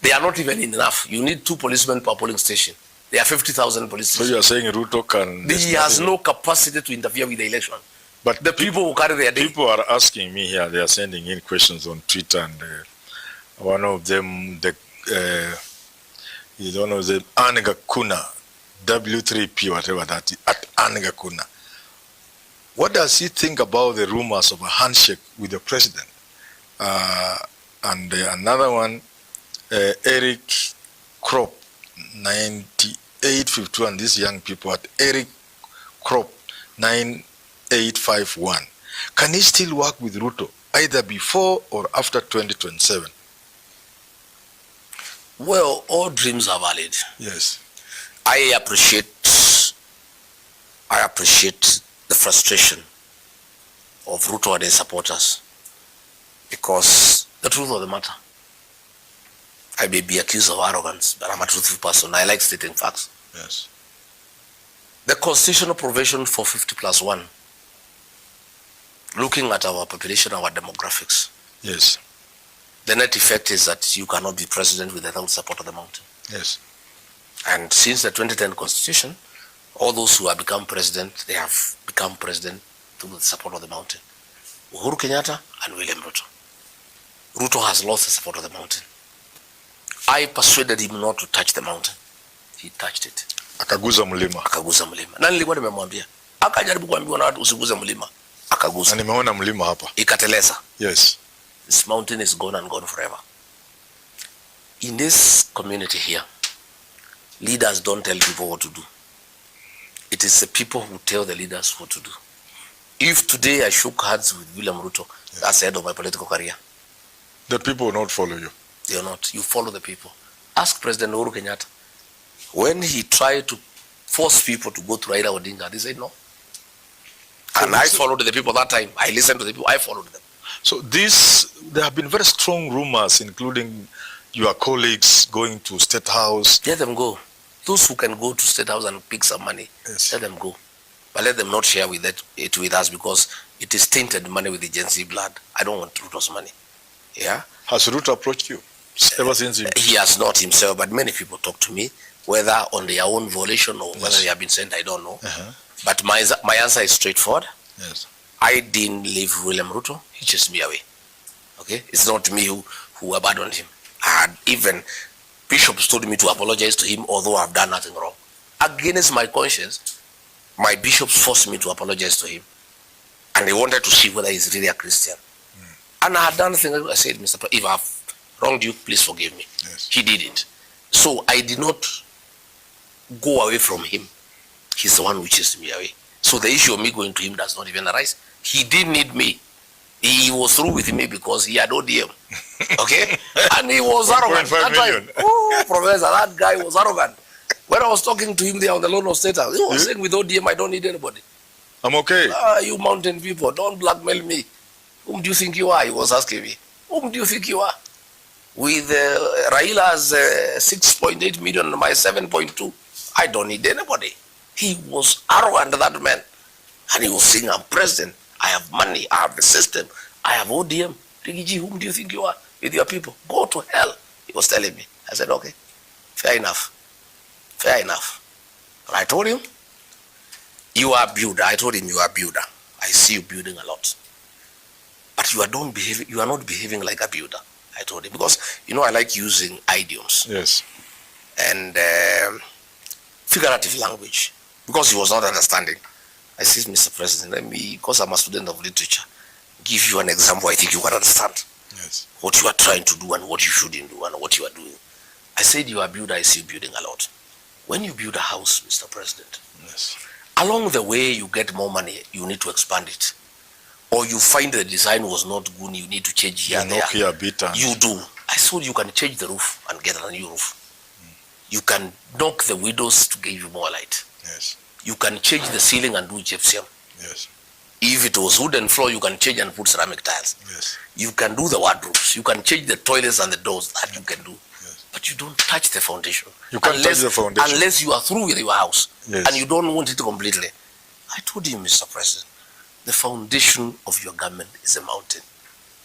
they are not even enough. You need 2 policemen per polling station. There are 50,000 police stations. So you are saying Ruto can... He has no capacity to interfere with the election. But the people who carry their day. People are asking me here, they are sending in questions on Twitter, and one of them, you don't know, the Anigakuna, W3P, whatever that is, at Anigakuna. What does he think about the rumors of a handshake with the president? And another one, Eric Crop, 9851, these young people at Eric Crop, 9851. Can he still work with Ruto, either before or after 2027? Well, all dreams are valid. Yes. I appreciate the frustration of Ruto and his supporters, because the truth of the matter, I may be accused of arrogance, but I'm a truthful person. I like stating facts. Yes. The constitutional provision for 50+1, looking at our population, our demographics, yes, the net effect is that you cannot be president without support of the mountain. Yes. And since the 2010 constitution, all those who have become president, they have become president through the support of the mountain. Uhuru Kenyatta and William Ruto. Ruto has lost the support of the mountain. I persuaded him not to touch the mountain. He touched it. Akaguza mlima. Akaguza mlima. Na nilikuwa nimemwambia. Akajaribu kuambiwa na watu usiguze mlima. Akaguza. Na nimeona mlima hapa. Ikateleza. Yes. This mountain is gone and gone forever. In this community here, leaders don't tell people what to do. It is the people who tell the leaders what to do. If today I shook hands with William Ruto, yes, that's the end of my political career. The people will not follow you. They are not. You follow the people. Ask President Uhuru Kenyatta. When he tried to force people to go to Raila Odinga, they said no. And I followed the people that time. I listened to the people. I followed them. So there have been very strong rumors, including your colleagues going to State House. Let them go. Those who can go to State House and pick some money, yes, let them go. But let them not share it with us, because it is tainted money with the Gen Z blood. I don't want Ruto's money. Yeah. Has Ruto approached you ever since? He has not himself, but many people talk to me, whether on their own volition or whether they have been sent, I don't know. But my answer is straightforward. Yes. I didn't leave William Ruto. He chased me away. Okay? It's not me who abandoned him. And even bishops told me to apologize to him, although I've done nothing wrong. Against my conscience, my bishops forced me to apologize to him. And they wanted to see whether he's really a Christian. And I had done nothing. I said, Mr. President, if I've wronged you, please forgive me. Yes. He did it. So I did not go away from him. He's the one who chased me away. So the issue of me going to him does not even arise. He didn't need me. He was through with me because he had ODM. Okay? And he was arrogant. That time, Professor, that guy was arrogant. When I was talking to him there on the loan of State House, he was saying with ODM, I don't need anybody. I'm okay. You mountain people, don't blackmail me. Whom do you think you are? He was asking me. Whom do you think you are? With Raila's 6.8 million and my 7.2, I don't need anybody. He was arrogant, that man. And he was saying, I'm president. I have money. I have the system. I have ODM. Rigiji, whom do you think you are? With your people. Go to hell. He was telling me. I said, okay. Fair enough. Fair enough. But I told him, you are a builder. I told him, you are a builder. I see you building a lot. But you are not behaving like a builder. I told him. Because, I like using idioms. Yes. And figurative language. Because he was not understanding. I said, Mr. President, let me, because I'm a student of literature, give you an example I think you can understand. Yes. What you are trying to do and what you shouldn't do and what you are doing. I said, you are a builder, I see you building a lot. When you build a house, Mr. President, Yes. along the way you get more money, you need to expand it. Or you find the design was not good, you need to change here and there. Knock here a bit and You do. I saw you can change the roof and get a new roof. You can knock the windows to give you more light. yes. You can change the ceiling and do gypsum. Yes. If it was wooden floor, you can change and put ceramic tiles. Yes. You can do the wardrobes. You can change the toilets and the doors. That you can do. Yes. But you don't touch the foundation. You can't touch the foundation. Unless you are through with your house. Yes. And you don't want it completely. I told you, Mr. President, the foundation of your government is a mountain.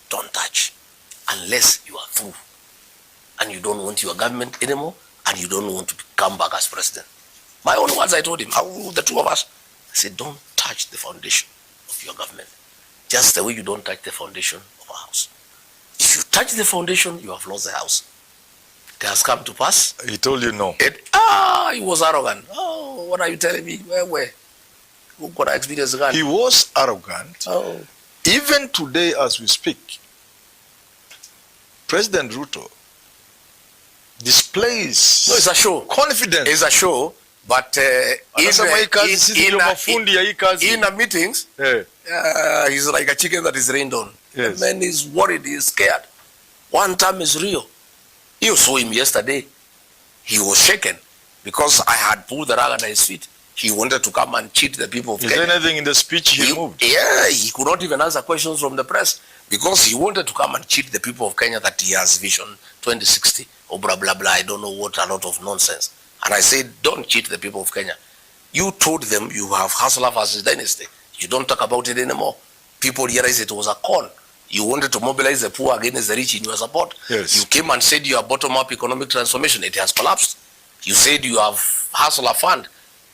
Don't touch. Unless you are through. And you don't want your government anymore. And you don't want to come back as president. My own words, I told him, the two of us. I said, don't touch the foundation of your government. Just the way you don't touch the foundation of a house. If you touch the foundation, you have lost the house. It has come to pass. He told you no. He was arrogant. Oh, what are you telling me? Where? Who got experience again? He was arrogant. Oh. Even today as we speak, President Ruto displays No, it's a show. confidence. It's a show, but in the meetings, he's like a chicken that is rained on. Yes. The man is worried, he is scared. One time is real. You saw him yesterday. He was shaken because I had pulled the rug under his feet. He wanted to come and cheat the people of Is Kenya. there anything in the speech he moved? Yeah, he could not even answer questions from the press because he wanted to come and cheat the people of Kenya that he has Vision 2060 or blah, blah, blah. I don't know what, a lot of nonsense. And I said, don't cheat the people of Kenya. You told them you have Hustler versus Dynasty. You don't talk about it anymore. People realized it was a con. You wanted to mobilize the poor against the rich in your support. Yes. You came and said you have bottom-up economic transformation. It has collapsed. You said you have Hustler Fund.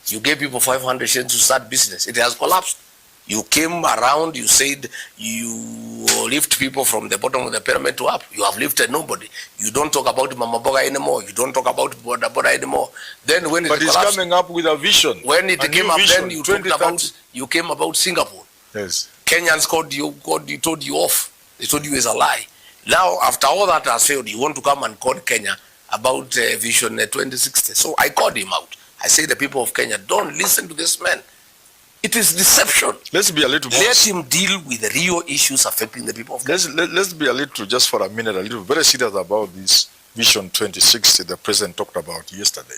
You gave people 500 shillings to start business. It has collapsed. You came around, you said you lift people from the bottom of the pyramid to up. You have lifted nobody. You don't talk about Mama Boga anymore. You don't talk about Boda Boda anymore. Then when it But he's collapsed, coming up with a vision. when it a came new up, vision, then you 2030. you came about Singapore. Yes. Kenyans called you, told you off. They told you it's a lie. Now, after all that has failed, you want to come and call Kenya about Vision 2060. So I called him out. I say the people of Kenya, don't listen to this man. It is deception. Let's be a little more. Let him deal with the real issues affecting the people of Kenya. Let's be a little, just for a minute, a little very serious about this Vision 2060 the president talked about yesterday.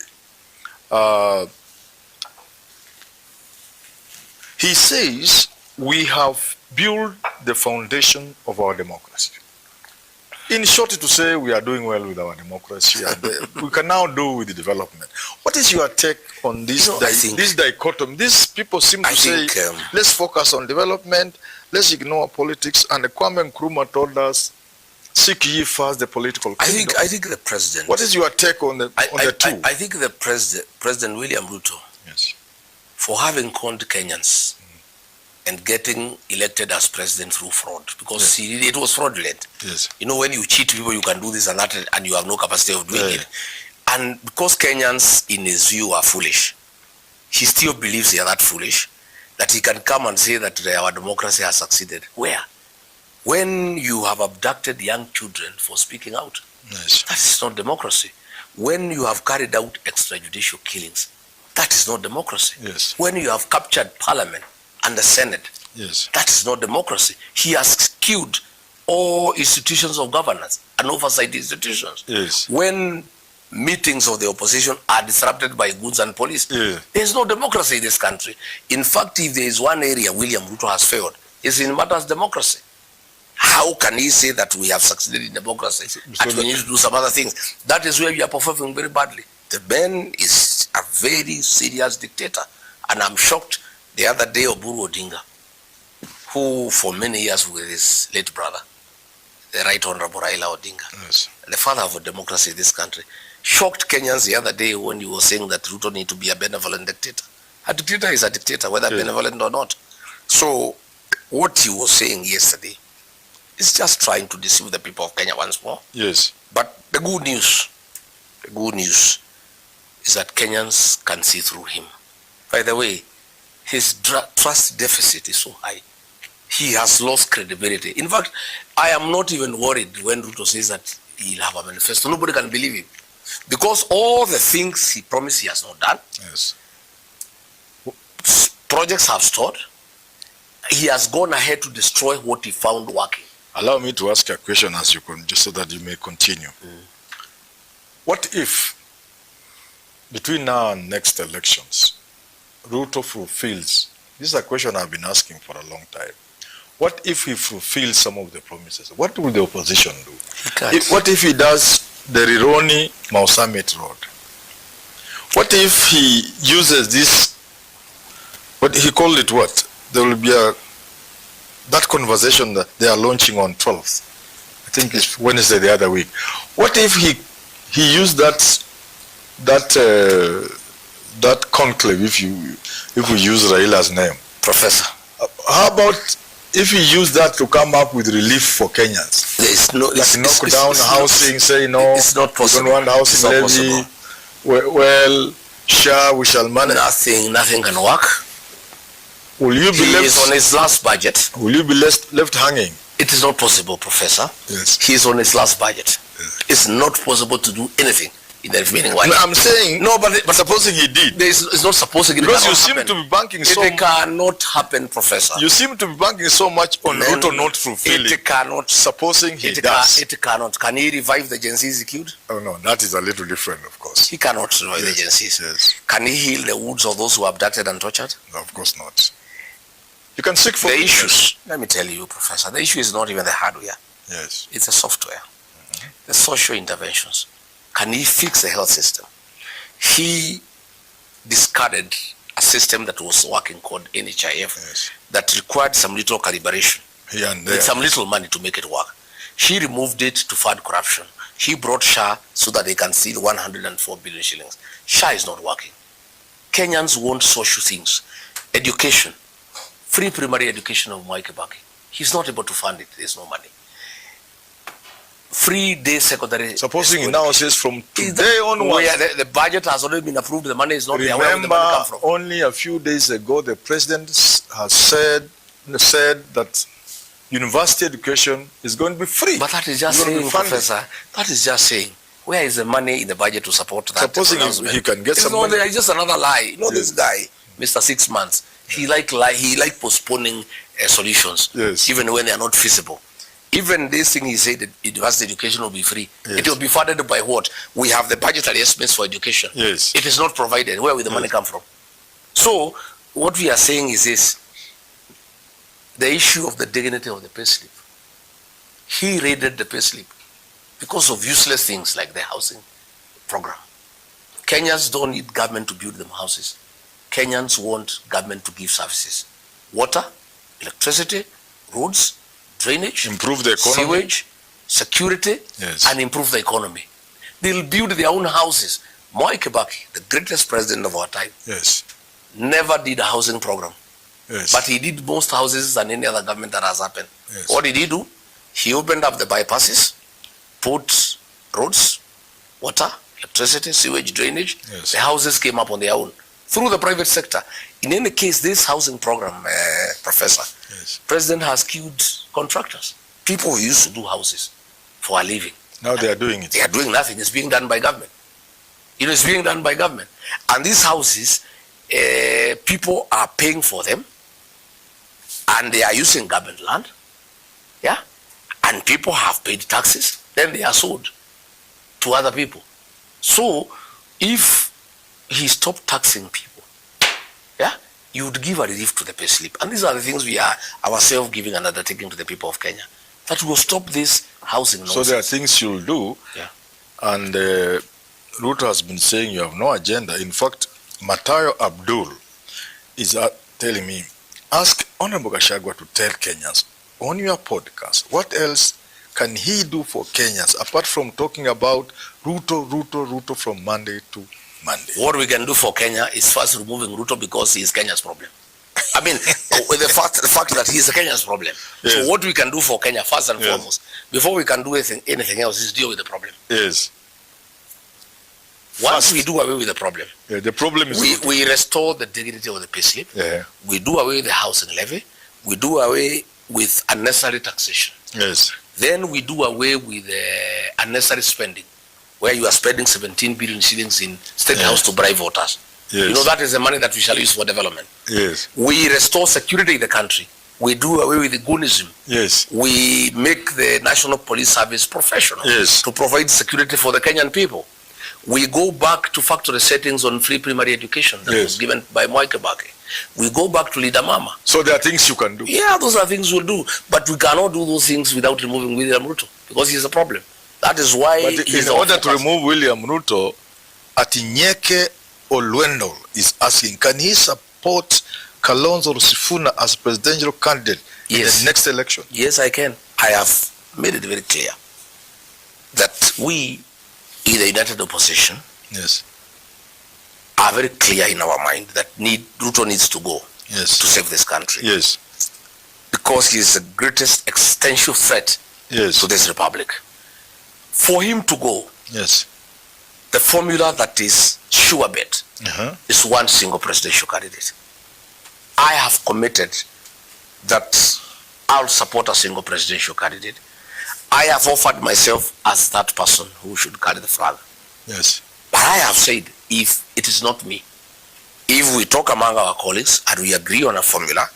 He says we have built the foundation of our democracy. In short, to say we are doing well with our democracy and we can now do with the development. What is your take on this, this dichotomy? These people seem to say, let's focus on development, let's ignore politics, and Kwame Nkrumah told us, seek ye first the political kingdom. I think the president... What is your take on the two? I think the President William Ruto, yes, for having conned Kenyans and getting elected as president through fraud, because it was fraudulent. Yes. You know, when you cheat people, you can do this and that, and you have no capacity of doing it. And because Kenyans, in his view, are foolish, he still believes they are that foolish, that he can come and say that our democracy has succeeded. Where? When you have abducted young children for speaking out, yes, that is not democracy. When you have carried out extrajudicial killings, that is not democracy. yes, When you have captured parliament and the Senate, yes, that is not democracy. He has killed all institutions of governance and oversight institutions. yes, When meetings of the opposition are disrupted by goods and police, there is no democracy in this country. In fact, if there is one area William Ruto has failed, it's in matters democracy. How can he say that we have succeeded in democracy and we need to do some other things? That is where we are performing very badly. The man is a very serious dictator, and I'm shocked. The other day, Oburu Odinga, who for many years with his late brother, the Right Honorable Raila Odinga, yes, the father of democracy in this country, shocked Kenyans the other day when he was saying that Ruto need to be a benevolent dictator. A dictator is a dictator, whether benevolent or not. So what he was saying yesterday is just trying to deceive the people of Kenya once more. yes. But the good news is that Kenyans can see through him. By the way, his trust deficit is so high. He has lost credibility. In fact, I am not even worried when Ruto says that he'll have a manifesto. Nobody can believe him. Because all the things he promised he has not done. Yes. Projects have stalled. He has gone ahead to destroy what he found working. Allow me to ask a question as you can, just so that you may continue. What if, between now and next elections, Ruto fulfills, this is a question I've been asking for a long time. What if he fulfills some of the promises? What will the opposition do? What if he does the Rironi Mau Summit Road? What if he uses this, what he called it what? There will be that conversation that they are launching on 12th. I think it's Wednesday the other week. What if he used that conclave, if we use Raila's name, Professor? How about if he used that to come up with relief for Kenyans? It's no, like knock down housing, say no, it's not possible. We don't want housing levy. Well, sure, we shall manage. Nothing can work. Will you be left? He is on his last budget. Will you be left hanging? It is not possible, Professor. Yes. He is on his last budget. Yes. It's not possible to do anything in the remaining one. No, I'm saying no, but supposing he did. It's not supposed to. Because you seem to be banking so much. It cannot happen, Professor. You seem to be banking so much on Ruto not fulfilling. It cannot. Supposing he does. It cannot. Can he revive the Gen Zs he killed? Oh no, that is a little different, of course. He cannot revive the Gen Zs. Yes. Can he heal the wounds of those who are abducted and tortured? No, of course not. You can seek for the issues. Let me tell you, Professor, the issue is not even the hardware. Yes. It's the software. The social interventions. Can he fix the health system? He discarded a system that was working called NHIF that required some little calibration with some little money to make it work. He removed it to fund corruption. He brought SHA so that they can steal 104 billion shillings. SHA is not working. Kenyans want social things. Education. Free primary education of Mwai Kibaki. He's not able to fund it. There's no money. Free day secondary. Supposing he now says from today onwards. The budget has already been approved. The money is not there. Remember, where the money come from? Only a few days ago, the president has said that university education is going to be free. But that is just saying, Professor. That is just saying. Where is the money in the budget to support that? Supposing he can get some money. It's just another lie. You know this guy, Mr. 6 months. He like postponing solutions, even when they are not feasible. Even this thing he said that university education will be free. It will be funded by what? We have the budgetary estimates for education. Yes. It is not provided. Where will the money come from? So what we are saying is this: the issue of the dignity of the payslip. He raided the payslip because of useless things like the housing program. Kenyans don't need government to build them houses. Kenyans want government to give services. Water, electricity, roads, drainage, improve the economy, sewage, security, and improve the economy. They'll build their own houses. Mwai Kibaki, the greatest president of our time, never did a housing program. But he did most houses than any other government that has happened. What did he do? He opened up the bypasses, put roads, water, electricity, sewage, drainage. The houses came up on their own through the private sector. In any case, this housing program, Professor, President has killed contractors, people who used to do houses for a living. Now they are doing it. They are doing nothing. It's being done by government. It's being done by government. And these houses, people are paying for them, and they are using government land. Yeah? And people have paid taxes. Then they are sold to other people. So, if he stopped taxing people, you would give a relief to the payslip. And these are the things we are ourselves giving and undertaking to the people of Kenya. That will stop this housing nonsense. So there are things you'll do. And Ruto has been saying you have no agenda. In fact, Matayo Abdul is telling me, ask Honorable Gachagua to tell Kenyans on your podcast, what else can he do for Kenyans apart from talking about Ruto from Monday to Monday? What we can do for Kenya is first removing Ruto because he is Kenya's problem. I mean, with the fact that he is Kenya's problem. So what we can do for Kenya first and foremost, before we can do anything else, is deal with the problem. Once we do away with the problem, the problem is we restore the dignity of the payslip. We do away with the housing levy. We do away with unnecessary taxation. Then we do away with unnecessary spending. where you are spending 17 billion shillings in State Yes. House to bribe voters. Yes. You know, that is the money that we shall use for development. Yes. We restore security in the country. We do away with the goonism. Yes. We make the National Police Service professional Yes. to provide security for the Kenyan people. We go back to factory settings on free primary education that Yes. was given by Mwai Kibaki. We go back to Leader Mama. So there are things you can do. Yeah, those are things we'll do. But we cannot do those things without removing William Ruto because he's a problem. That is why But he's in our order to focus. remove William Ruto, Atinyeke Olwendo is asking, can he support Kalonzo Sifuna as presidential candidate in Yes. the next election? Yes, I can. I have made it very clear that we, in the united opposition, Yes. are very clear in our mind that Ruto needs to go Yes. to save this country Yes. because he is the greatest existential threat Yes. to this republic. For him to go, Yes. the formula that is sure bet Uh-huh. is one single presidential candidate. I have committed that I'll support a single presidential candidate. I have offered myself as that person who should carry the flag. Yes. But I have said, if it is not me, if we talk among our colleagues and we agree on a formula,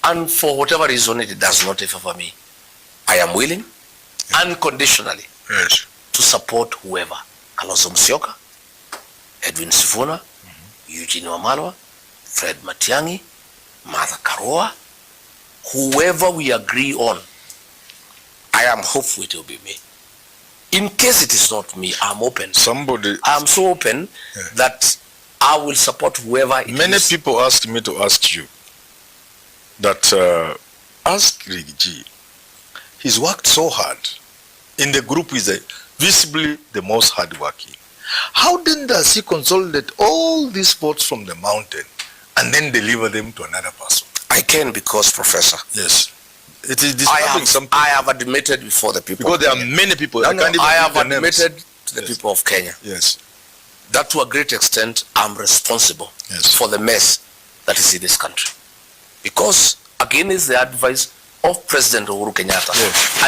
and for whatever reason it does not favor me, I am willing, unconditionally, Yes. to support whoever. Kalonzo Musyoka, Edwin Sifuna, Eugene Wamalwa, Fred Matiang'i, Martha Karua, whoever we agree on, I am hopeful it will be me. In case it is not me, I'm open. Somebody, I'm so open Yeah. that I will support whoever it many is. people asked me to ask you that ask Rigiji, he's worked so hard. In the group, he's visibly the most hardworking. How then does he consolidate all these votes from the mountain and then deliver them to another person? I can because, Professor, Yes. It is disturbing something. I have admitted before the people Because of there are Kenya. many people. No, I no, can't even I give have their names. admitted to the Yes. people of Kenya Yes. that to a great extent I'm responsible Yes. for the mess that is in this country. Because against the advice of President Uhuru Kenyatta, Yes.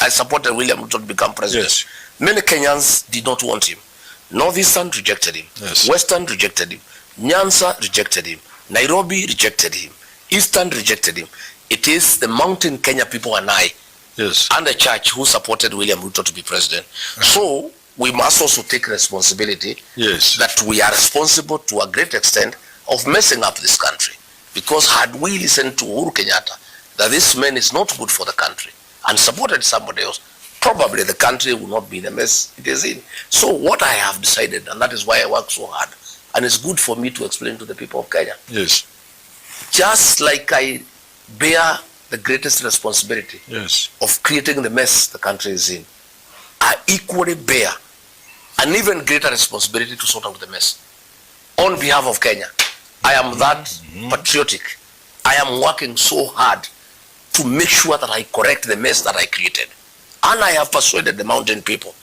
I supported William Ruto to become president. Yes. Many Kenyans did not want him. Northeastern rejected him. Yes. Western rejected him. Nyanza rejected him. Nairobi rejected him. Eastern rejected him. It is the mountain Kenya people and I Yes. and the church who supported William Ruto to be president. So we must also take responsibility Yes. that we are responsible to a great extent of messing up this country. Because had we listened to Uhuru Kenyatta that this man is not good for the country and supported somebody else, probably the country will not be the mess it is in. So what I have decided, and that is why I work so hard, and it's good for me to explain to the people of Kenya, Yes. just like I bear the greatest responsibility Yes. of creating the mess the country is in, I equally bear an even greater responsibility to sort out the mess. On behalf of Kenya, I am that patriotic. I am working so hard to make sure that I correct the mess that I created. And I have persuaded the mountain people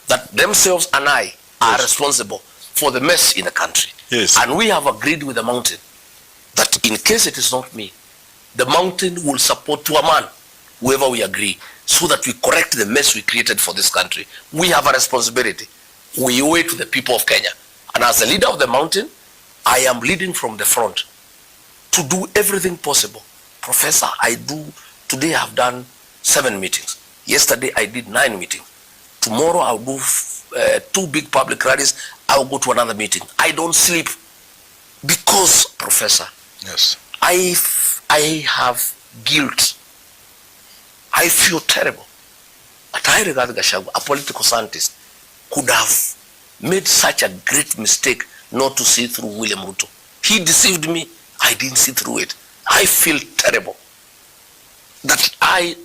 that themselves and I are Yes. responsible for the mess in the country. Yes. And we have agreed with the mountain that in case it is not me, the mountain will support to a man whoever we agree, so that we correct the mess we created for this country. We have a responsibility. We owe it to the people of Kenya. And as the leader of the mountain, I am leading from the front to do everything possible. Professor, today I have done 7 meetings. Yesterday I did 9 meetings. Tomorrow I'll do 2 big public rallies. I'll go to another meeting. I don't sleep because, Professor, Yes. I have guilt. I feel terrible. But I regard Gachagua, a political scientist, could have made such a great mistake not to see through William Ruto. He deceived me. I didn't see through it. I feel terrible that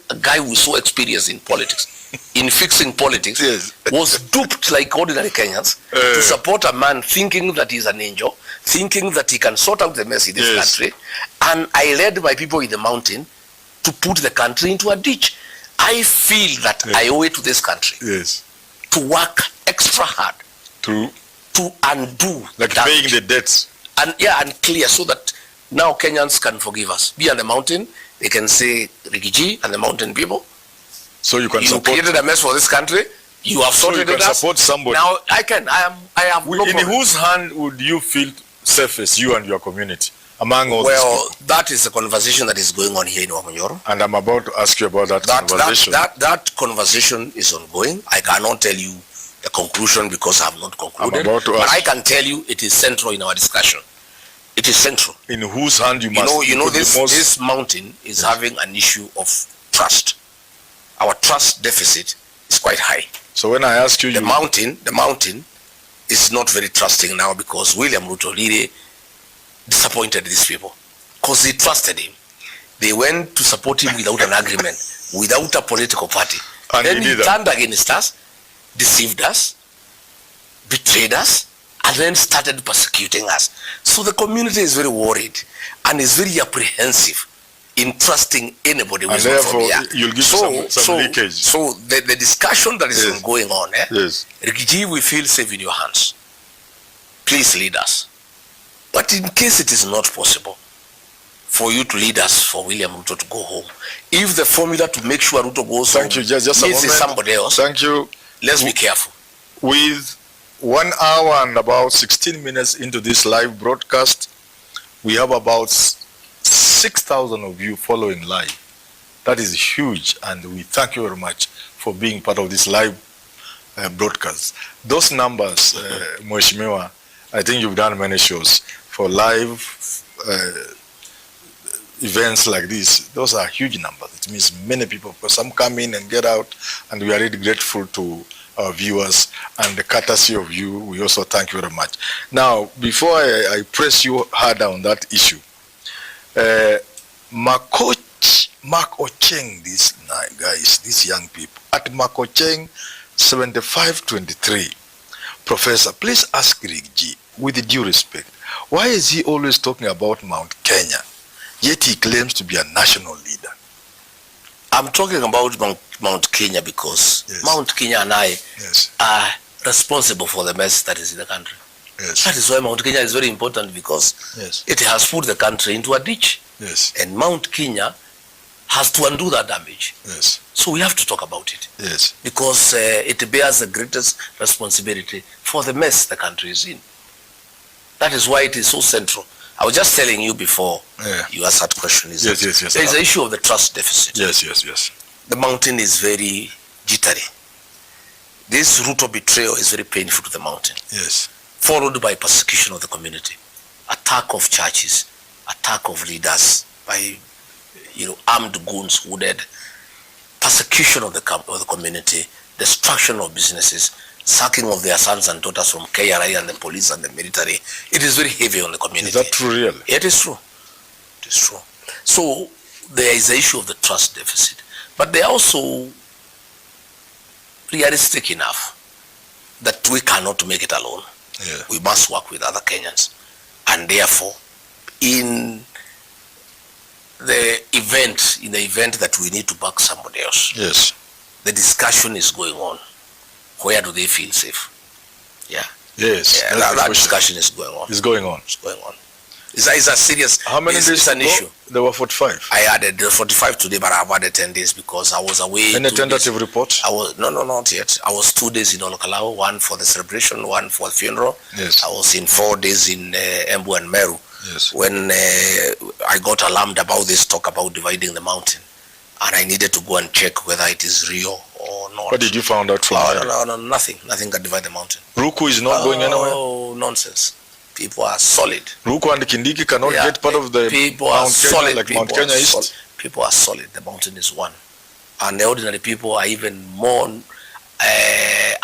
a guy who is so experienced in politics, in fixing politics, Yes. was duped like ordinary Kenyans to support a man thinking that he's an angel, thinking that he can sort out the mess in this Yes. country. And I led my people in the mountain to put the country into a ditch. I feel that I owe it to this country Yes. to work extra hard To to undo like damage. paying the debts. And clear, so that now Kenyans can forgive us. Be on the mountain, they can say Rigiji and the mountain people, So you can you support. created a mess for this country, You have So you sorted can it out. support somebody. Now I have no In problem. whose hand would you feel safest, you and your community, among all these Well, people? that is a conversation that is going on here in Wamanyoro. And I'm about to ask you about that conversation. That conversation is ongoing. I cannot tell you the conclusion because I have not concluded. about to But ask- I can tell you it is central in our discussion. It is central. In whose hand you must You know put the this most- this mountain is having an issue of trust. Our trust deficit is quite high. So when I ask you, The mountain is not very trusting now because William Ruto really disappointed these people because they trusted him. They went to support him without an agreement, without a political party. And Then he he did that. turned against us, deceived us, betrayed us, and then started persecuting us. So the community is very worried and is very apprehensive in trusting anybody who And is not from therefore, here. you'll give some leakage. So the discussion that is Yes. going on, Yes. Rikiji, we feel safe in your hands. Please lead us. But in case it is not possible for you to lead us for William Ruto to go home, if the formula to make sure Ruto goes Thank home you. Just a means it's moment. somebody else, Thank you. let's be careful. With 1 hour and about 16 minutes into this live broadcast, we have about 6,000 of you following live. That is huge, and we thank you very much for being part of this live broadcast. Those numbers, Mheshimiwa, I think you've done many shows for live events like this. Those are huge numbers. It means many people, because some come in and get out, and we are really grateful to our viewers, and the courtesy of you, we also thank you very much. Now, before I press you harder on that issue, Mark Ocheng, these guys, these young people, at Mark Ocheng 7523, Professor, please ask Rigji, with due respect, why is he always talking about Mount Kenya, yet he claims to be a national leader? I'm talking about Mount Kenya because Yes. Mount Kenya and I Yes, are responsible for the mess that is in the country. yes, That is why Mount Kenya is very important because yes, it has put the country into a ditch. yes, And Mount Kenya has to undo that damage. yes, So we have to talk about it yes, because it bears the greatest responsibility for the mess the country is in. That is why it is so central. I was just telling you before yeah. you asked that question. Yes, yes, yes. There is the issue of the trust deficit. Yes, yes, yes. The mountain is very jittery. This route of betrayal is very painful to the mountain, Yes, followed by persecution of the community, attack of churches, attack of leaders by armed goons wounded, persecution of the community, destruction of businesses, sacking of their sons and daughters from KRI and the police and the military. It is very heavy on the community. is that true really? It is true. It is true. So there is the issue of the trust deficit, but they are also realistic enough that we cannot make it alone. Yeah. We must work with other Kenyans, and therefore, in the event that we need to back somebody else, Yes, the discussion is going on. Where do they feel safe? Yeah, yes. yeah, That's the that question. discussion is going on. It's going on. It's going on. It's a serious. How many it's, days it's an ago? issue. There were 45. I added 45 today, but I've added 10 days because I was away. Any 2 tentative days. report? No, not yet. I was 2 days in Olokalawa, one for the celebration, one for the funeral. Yes, I was in 4 days in Embu and Meru yes. when I got alarmed about this talk about dividing the mountain, and I needed to go and check whether it is real or not. What did you find out from there? No, nothing can divide the mountain. Ruku is not going anywhere? Oh, nonsense. People are solid. Ruku and Kindiki cannot Yeah, get part of the people are Mount Kenya, solid. like People Mount are Kenya solid. East? People are solid. The mountain is one. And the ordinary people are even more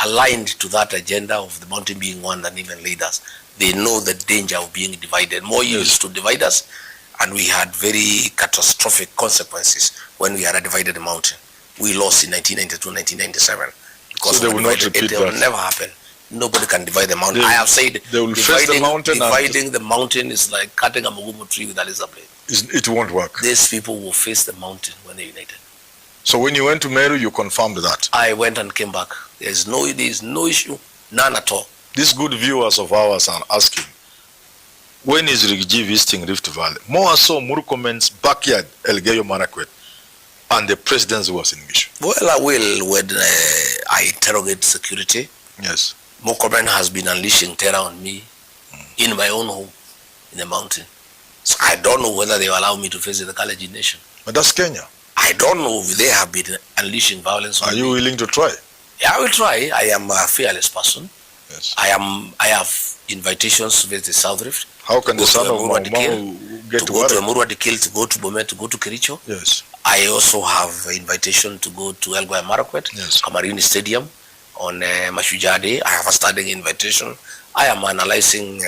aligned to that agenda of the mountain being one than even leaders. They know the danger of being divided. More used to divide us, and we had very catastrophic consequences when we had a divided mountain. We lost in 1992, 1997. Because So they of will not divided- repeat it will that. never happen. Nobody can divide the mountain. They- I have said they will face the mountain and- dividing the mountain is like cutting a mugumu tree with a laser blade. It won't work. These people will face the mountain when they're united. So when you went to Meru, you confirmed that. I went and came back. There is no issue, none at all. These good viewers of ours are asking, when is Rigji visiting Rift Valley? More so Murkomen's backyard, Elgeyo Marakwet, and the presidency was in Gishu. Well, I will when I interrogate security. Yes. Murkomen has been unleashing terror on me in my own home in the mountain. So I don't know whether they will allow me to visit the Kalenjin nation. But that's Kenya. I don't know if they have been unleashing violence on me. Are you willing to try? Yeah, I will try. I am a fearless person. Yes. I have invitations to visit the South Rift. How can the son of Murwa Mama get to to go to Warren? Murwa Dikil, to go to Bomet, to go to Kericho. Yes. I also have an invitation to go to Elgeyo Marakwet, Yes. Kamarini Stadium on Mashujaa Day. I have a standing invitation. I am analyzing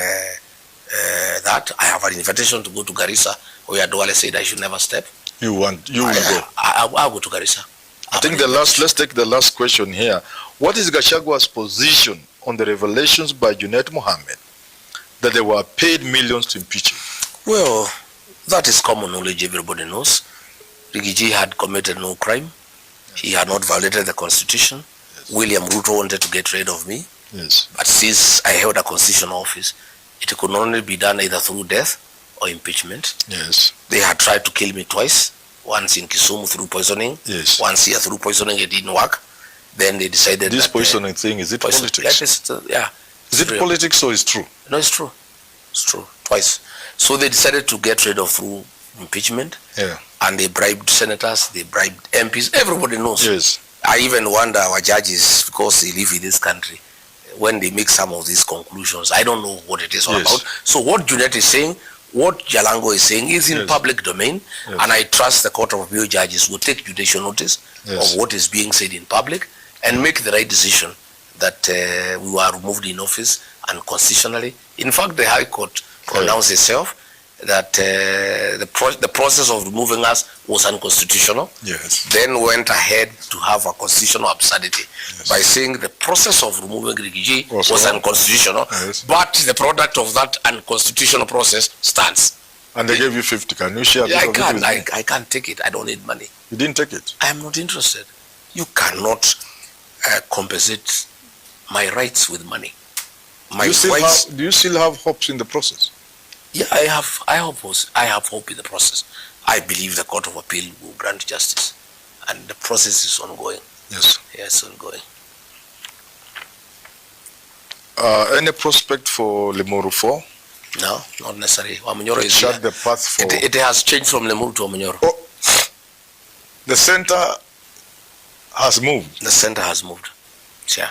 that. I have an invitation to go to Garissa, where Duale said I should never step. You will go. I'll go to Garissa. I think let's take the last question here. What is Gachagua's position on the revelations by Junet Mohammed that they were paid millions to impeach him? Well, that is common knowledge, everybody knows. Rigiji had committed no crime. He had not violated the constitution. Yes. William Ruto wanted to get rid of me. Yes. But since I held a constitutional office, it could only be done either through death or impeachment. Yes. They had tried to kill me twice. Once in Kisumu through poisoning. Yes. Once here through poisoning, it didn't work. Then they decided This that poisoning thing, is it politics? Yeah. Is it real. politics or is true? No, it's true. It's true. Twice. So they decided to get rid of through impeachment. Yeah. And they bribed senators, they bribed MPs. Everybody knows. Yes. I even wonder our judges, because they live in this country, when they make some of these conclusions, I don't know what it is all Yes. about. So what Junet is saying, what Jalango is saying is in Yes. public domain, Yes. and I trust the Court of Appeal judges will take judicial notice Yes. of what is being said in public and make the right decision that we were removed in office and constitutionally. In fact, the High Court pronounced itself that the process of removing us was unconstitutional. Yes. Then went ahead to have a constitutional absurdity by saying the process of removing Rigiji was unconstitutional, but the product of that unconstitutional process stands. And they gave you 50. Can you share? Yeah, I can't take it. I don't need money. You didn't take it? I am not interested. You cannot compensate my rights with money. Do you still have hopes in the process? Yeah, I have hope in the process. I believe the Court of Appeal will grant justice, and the process is ongoing. Yes. Yes, ongoing. Any prospect for Limuru 4? No, not necessarily. Wamunyoro is shut the path for... It has changed from Limuru to Wamunyoro. Oh, the center has moved. The center has moved. Yeah.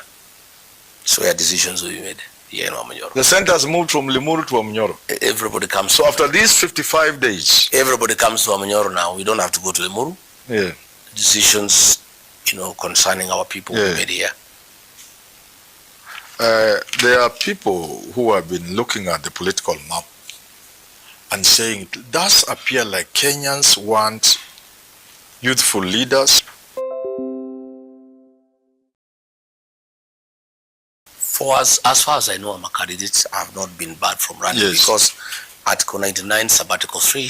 So where decisions will be made. Yeah, in Wamunyoro. The center has moved from Limuru to Wamunyoro. Everybody comes. So after these 55 days... Everybody comes to Wamunyoro now. We don't have to go to Limuru. Yeah. Decisions, concerning our people will be made here. There are people who have been looking at the political map and saying it does appear like Kenyans want youthful leaders. For us, as far as I know, I'm a candidate. I have not been barred from running because Article 99, Sabbatical 3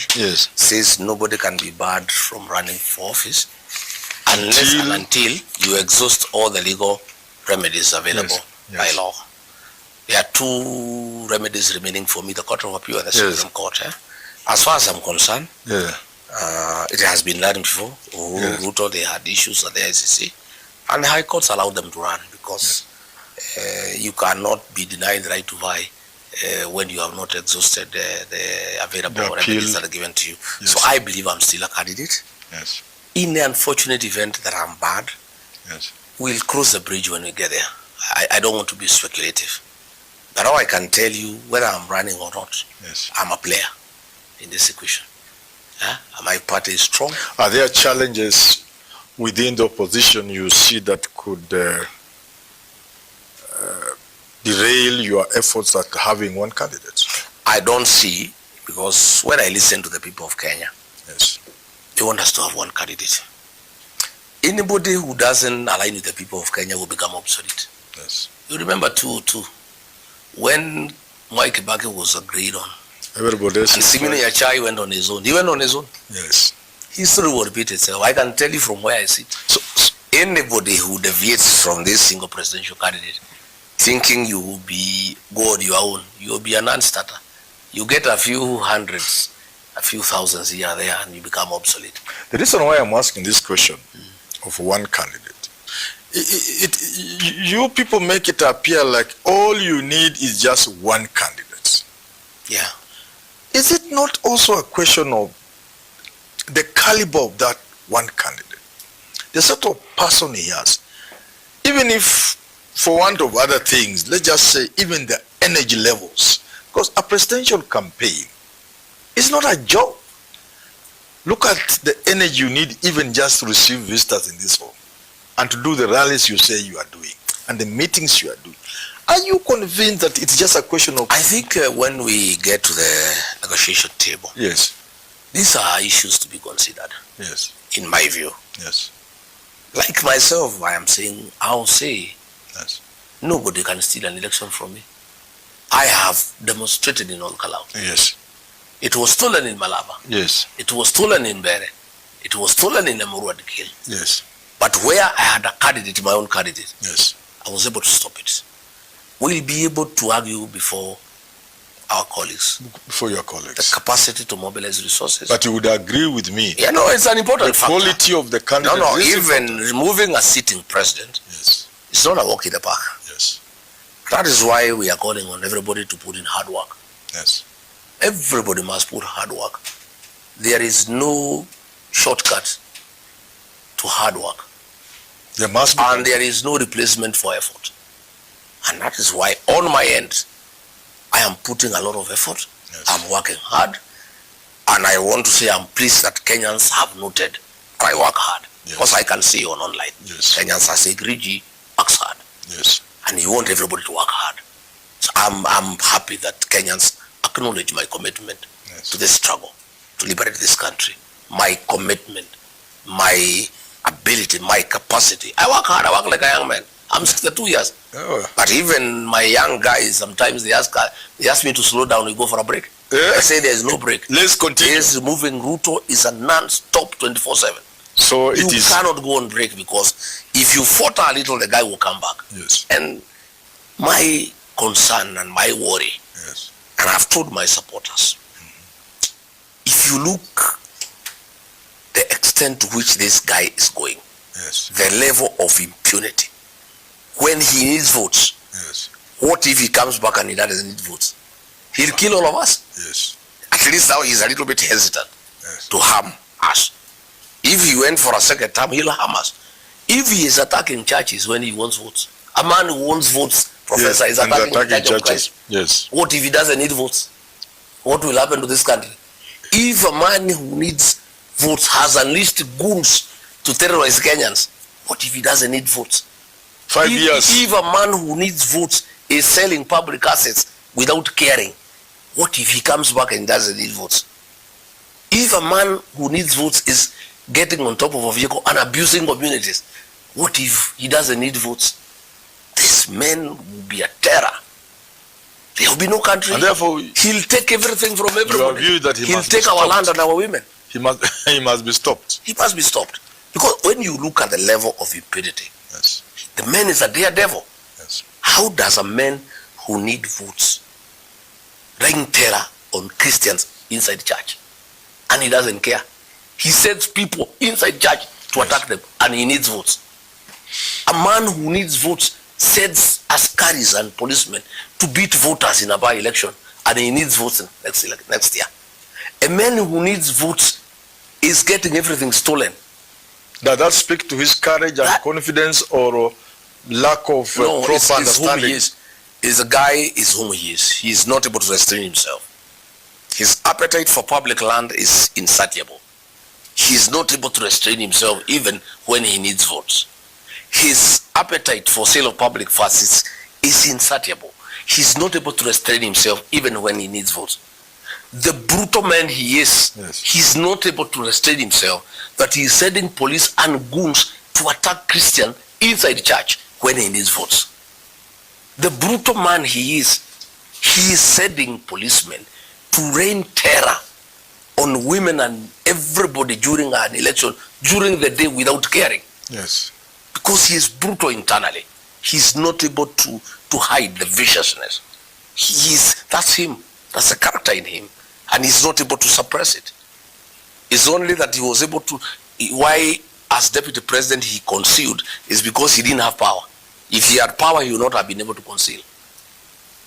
says nobody can be barred from running for office until you exhaust all the legal remedies available by law. There are two remedies remaining for me, the Court of Appeal and the Supreme Court. As far as I'm concerned, it has been done before. Ruto, they had issues at the ICC, and the High Courts allowed them to run because you cannot be denied the right to vie when you have not exhausted the available remedies that are given to you. So I believe I'm still a candidate. In the unfortunate event that I'm barred, we'll cross the bridge when we get there. I don't want to be speculative. But now I can tell you whether I'm running or not. I'm a player in this equation. My party is strong. Are there challenges within the opposition you see that could derail your efforts at having one candidate? I don't see, because when I listen to the people of Kenya, they want us to have one candidate. Anybody who doesn't align with the people of Kenya will become obsolete. You remember 202, when Mwai Kibaki was agreed on, everybody else, and Simini Achai went on his own. He went on his own. History will repeat itself. I can tell you from where I sit. So anybody who deviates from this single presidential candidate, thinking you will be God your own, you will be a non-starter. You get a few hundreds, a few thousands here and there, and you become obsolete. The reason why I'm asking this question of one candidate You people make it appear like all you need is just one candidate. Yeah. Is it not also a question of the caliber of that one candidate? The sort of person he has. Even if, for want of other things, let's just say even the energy levels. Because a presidential campaign is not a job. Look at the energy you need even just to receive visitors in this hall and to do the rallies you say you are doing and the meetings you are doing. Are you convinced that it's just a question of... I think when we get to the negotiation table, Yes. these are issues to be considered. Yes. In my view. Yes. Like myself, I'll say, Yes. nobody can steal an election from me. I have demonstrated in Olkalau. Yes. It was stolen in Malaba. Yes. It was stolen in Bere. It was stolen in Emurua-Dikil. Yes. But where I had a candidate, my own candidate, Yes. I was able to stop it. We'll be able to argue before our colleagues. Before your The colleagues. capacity to mobilize resources. But you would agree with me. Yeah, no, it's an The important factor. quality of the candidate. No, is even important. removing a sitting president, Yes. it's not a walk in the park. Yes. That is why we are calling on everybody to put in hard work. Yes. Everybody must put hard work. There is no shortcut to hard work. There must be. And there is no replacement for effort. And that is why on my end, I am putting a lot of effort. Yes. I'm working hard. And I want to say I'm pleased that Kenyans have noted I work hard. Yes. Because I can see on online. Yes. Kenyans are saying, Rigi works hard. Yes. And you want everybody to work hard. So I'm happy that Kenyans acknowledge my commitment Yes. to this struggle, to liberate this country. My commitment, my ability, my capacity. I work hard, I work like a young man. I'm 62 years. Oh. But even my young guys, sometimes they ask me to slow down, we go for a break. Yeah. I say there's no break. Let's continue. This moving Ruto is a non-stop 24/7. So You it is. cannot go on break because if you falter a little, the guy will come back. Yes. And my concern and my worry, Yes. and I've told my supporters, if you look the extent to which this guy is going, Yes. the level of impunity, when he needs votes, Yes. what if he comes back and he doesn't need votes? He'll kill all of us. Yes. At least now he's a little bit hesitant Yes. to harm us. If he went for a second term, he'll harm us. If he is attacking churches when he wants votes, a man who wants votes, Professor, is and attacking the attacking Church of churches. Christ. Yes. What if he doesn't need votes? What will happen to this country? If a man who needs votes has unleashed goons to terrorize Kenyans, what if he doesn't need votes? 5 years. If a man who needs votes is selling public assets without caring, what if he comes back and doesn't need votes? If a man who needs votes is getting on top of a vehicle and abusing communities, what if he doesn't need votes? This man will be a terror. There will be no country. And therefore, He'll take everything from everybody. view that he He'll must be take our stopped. land and our women. he must be stopped. He must be stopped. Because when you look at the level of impunity, Yes. the man is a daredevil. Yes. How does a man who needs votes rain terror on Christians inside church? And he doesn't care. He sends people inside church to attack them and he needs votes. A man who needs votes sends askaris and policemen to beat voters in a by-election and he needs votes next year. A man who needs votes is getting everything stolen. Does that speak to his courage and That- confidence or lack of No, proper it's whom understanding? he is. Is a guy is whom he is. He is not able to restrain himself. His appetite for public land is insatiable. He is not able to restrain himself even when he needs votes. His appetite for sale of public funds is insatiable. He is not able to restrain himself even when he needs votes. The brutal man he is, Yes. he's not able to restrain himself, that he is sending police and goons to attack Christian inside church when he needs votes. The brutal man he is sending policemen to rain terror on women and everybody during an election, during the day without caring. Yes. Because he is brutal internally. He's not able to hide the viciousness. That's him. That's a character in him. And he's not able to suppress it. It's only that he was able to, why as deputy president he concealed is because he didn't have power. If he had power, he would not have been able to conceal.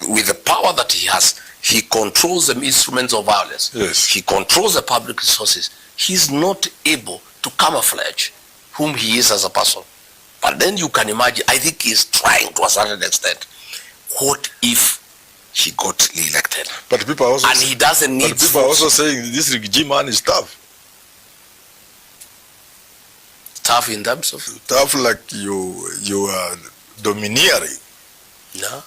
With the power that he has, he controls the instruments of violence. Yes. He controls the public resources. He's not able to camouflage whom he is as a person. But then you can imagine, I think he's trying to a certain extent. What if he got elected? But people are also and he doesn't need but people are also saying this regime man is tough. Tough in terms of? Tough like you are domineering. No.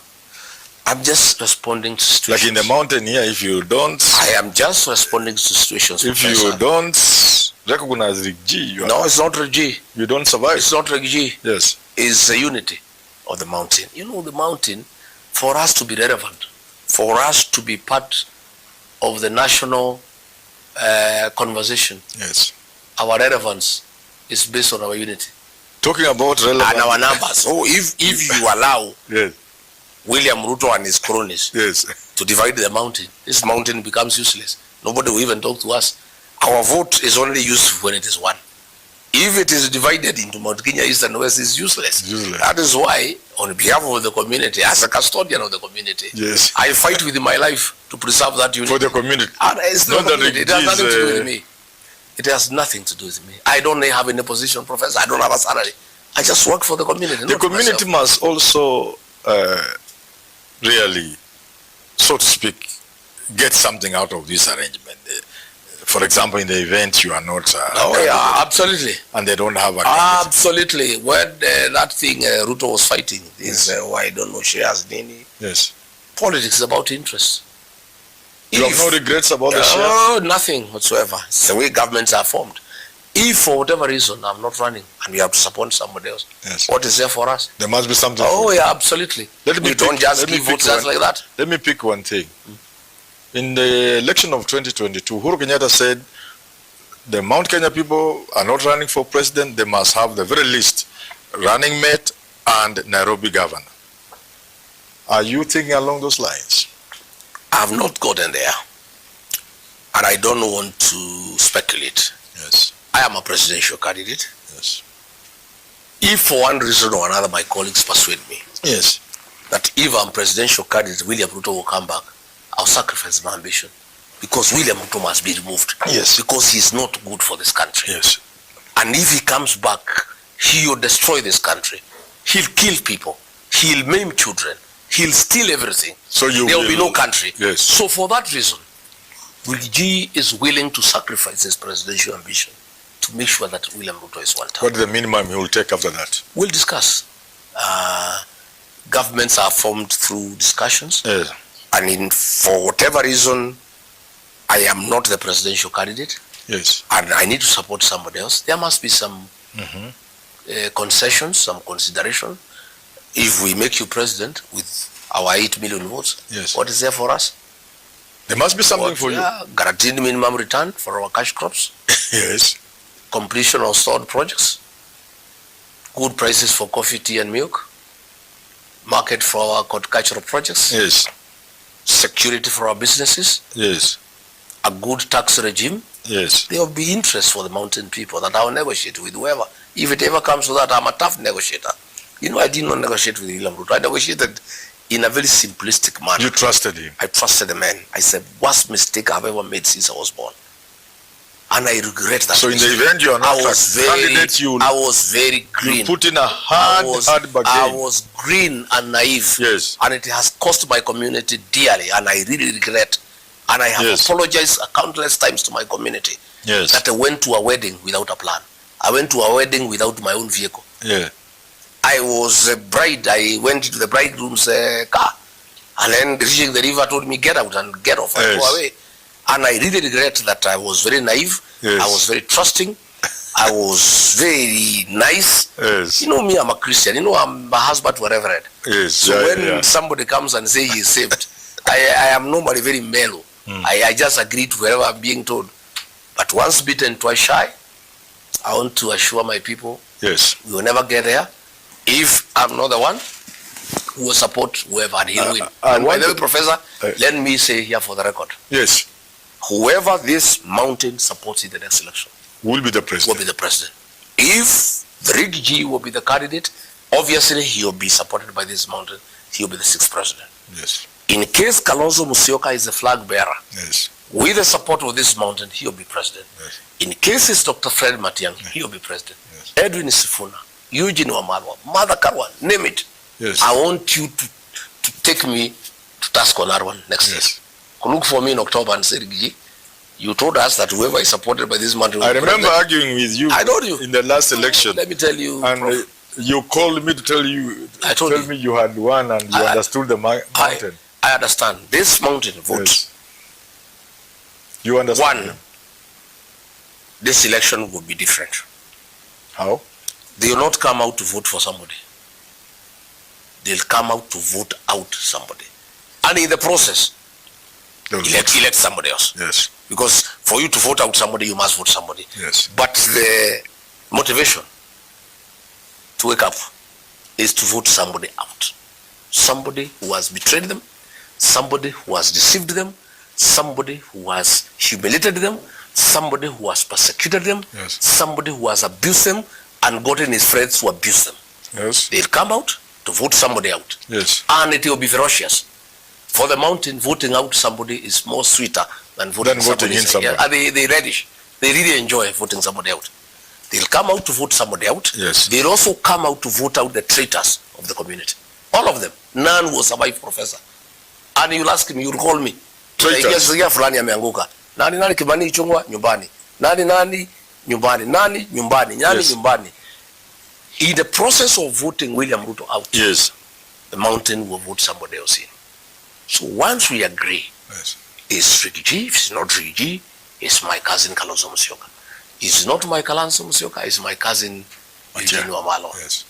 I'm just responding to situations. Like in the mountain here, if you don't... I am just responding to situations. If you don't recognize Rigji, no, it's not Rigji. You don't survive. It's not Rigji. Yes. It's the unity of the mountain. You know, the mountain, for us to be relevant, for us to be part of the national conversation, yes, our relevance is based on our unity. Talking about relevance. And our numbers. So if you allow yes, William Ruto and his cronies yes, to divide the mountain, this mountain becomes useless. Nobody will even talk to us. Our vote is only useful when it is one. If it is divided into Mount Kenya East and West, it's useless. That is why, on behalf of the community, as a custodian of the community, yes, I fight with my life to preserve that unity. For the community. And it's not community. It has nothing to do with me. It has nothing to do with me. I don't have any position, Professor. I don't have a salary. I just work for the community. The community must also really, so to speak, get something out of this arrangement. For example, in the event you are not... oh yeah, absolutely. And they don't have a... Absolutely. When that thing Ruto was fighting, is why I don't know, shares, Nini. Yes. Politics is about interest. You have no regrets about the shares? Oh, nothing whatsoever. It's the way governments are formed. If for whatever reason I'm not running and we have to support somebody else, yes, what is there for us? There must be something. Oh yeah, absolutely. Don't just give votes just like that. Let me pick one thing. In the election of 2022, Uhuru Kenyatta said the Mount Kenya people are not running for president. They must have the very least running mate and Nairobi governor. Are you thinking along those lines? I have not gotten there, and I don't want to speculate. Yes. I am a presidential candidate. Yes. If for one reason or another my colleagues persuade me, yes, that if I'm presidential candidate, William Ruto will come back, I'll sacrifice my ambition, because William Ruto must be removed. Yes. Because he's not good for this country. Yes. And if he comes back, he will destroy this country. He'll kill people. He'll maim children. He'll steal everything. So there will be no country. Yes. So for that reason, Willie is willing to sacrifice his presidential ambition to make sure that William Ruto is one term. What is the minimum he will take after that? We'll discuss. Governments are formed through discussions. Yes. And for whatever reason, I am not the presidential candidate. Yes. And I need to support somebody else. There must be some concessions, some consideration. If we make you president with our 8 million votes, yes, what is there for us? There must be something for you. Guaranteed minimum return for our cash crops. Yes. Completion of stored projects. Good prices for coffee, tea and milk. Market for our cultural projects. Yes. Security for our businesses. Yes. A good tax regime. Yes. There will be interest for the mountain people that I will negotiate with whoever. If it ever comes to that, I'm a tough negotiator. You know, I did not negotiate with William Ruto. I negotiated in a very simplistic manner. You trusted him? I trusted the man. I said, worst mistake I've ever made since I was born. And I regret that. So mistake. in the event you are not a candidate, I was very green. You put in a hard bargain. I was green and naive. Yes. And it has cost my community dearly, and I really regret. And I have apologized countless times to my community that I went to a wedding without a plan. I went to a wedding without my own vehicle. Yeah. I was a bride. I went into the bridegroom's car, and then reaching the river told me, get out and get off and go away. And I really regret that I was very naive. Yes. I was very trusting. I was very nice. Yes. You know me, I'm a Christian. You know, I'm a husband to a reverend. Yes. So when somebody comes and says he is saved, I am normally very mellow. I just agree to whatever I'm being told. But once bitten, twice shy. I want to assure my people, yes, we will never get there. If I'm not the one, we will support whoever and he'll win. And by the way, Professor, let me say here for the record. Yes. Whoever this mountain supports in the next election will be the president. Will be the president. If the Rigiji will be the candidate, obviously he will be supported by this mountain. He will be the 6th president. Yes. In case Kalonzo Musyoka is the flag bearer, Yes. with the support of this mountain, he will be president. Yes. In case it's Dr. Fred Matiang'i, he will be president. Yes. Edwin Sifuna, Eugene Wamalwa, Mother Karwa, name it. Yes. I want you to take me to task on Arwan next year. Look for me in October and say, Rigiji, you told us that whoever is supported by this mountain. I remember arguing with you. I told you in the last election. Let me tell you, and you called me to tell you. I told tell me you had won and you understood the mountain. I understand. This mountain vote. Yes. You understand? One, this election will be different. How? They will not come out to vote for somebody. They'll come out to vote out somebody. And in the process, elect somebody else. Yes. Because for you to vote out somebody, you must vote somebody. Yes. But the motivation to wake up is to vote somebody out. Somebody who has betrayed them, somebody who has deceived them, somebody who has humiliated them, somebody who has persecuted them, yes, somebody who has abused them and gotten his friends to abuse them. Yes. They'll come out to vote somebody out. Yes. And it will be ferocious. For the mountain, voting out somebody is more sweeter than voting in somebody. Yeah, they relish. They really enjoy voting somebody out. They'll come out to vote somebody out. Yes. They'll also come out to vote out the traitors of the community. All of them. None will survive, Professor. And you'll ask me, you'll call me. Traitors. Fulani ameanguka. Nani Kimani Ichung'wah nyumbani. Nani nyumbani. Nani nyumbani. Nani nyumbani. In the process of voting William Ruto out, yes, the mountain will vote somebody else in. So once we agree, yes, it's Rigiji, if it's not Rigiji, it's my cousin Kalonzo Musyoka. It's not my Kalonzo Musyoka, it's my cousin Eugene Wamalwa. Yes.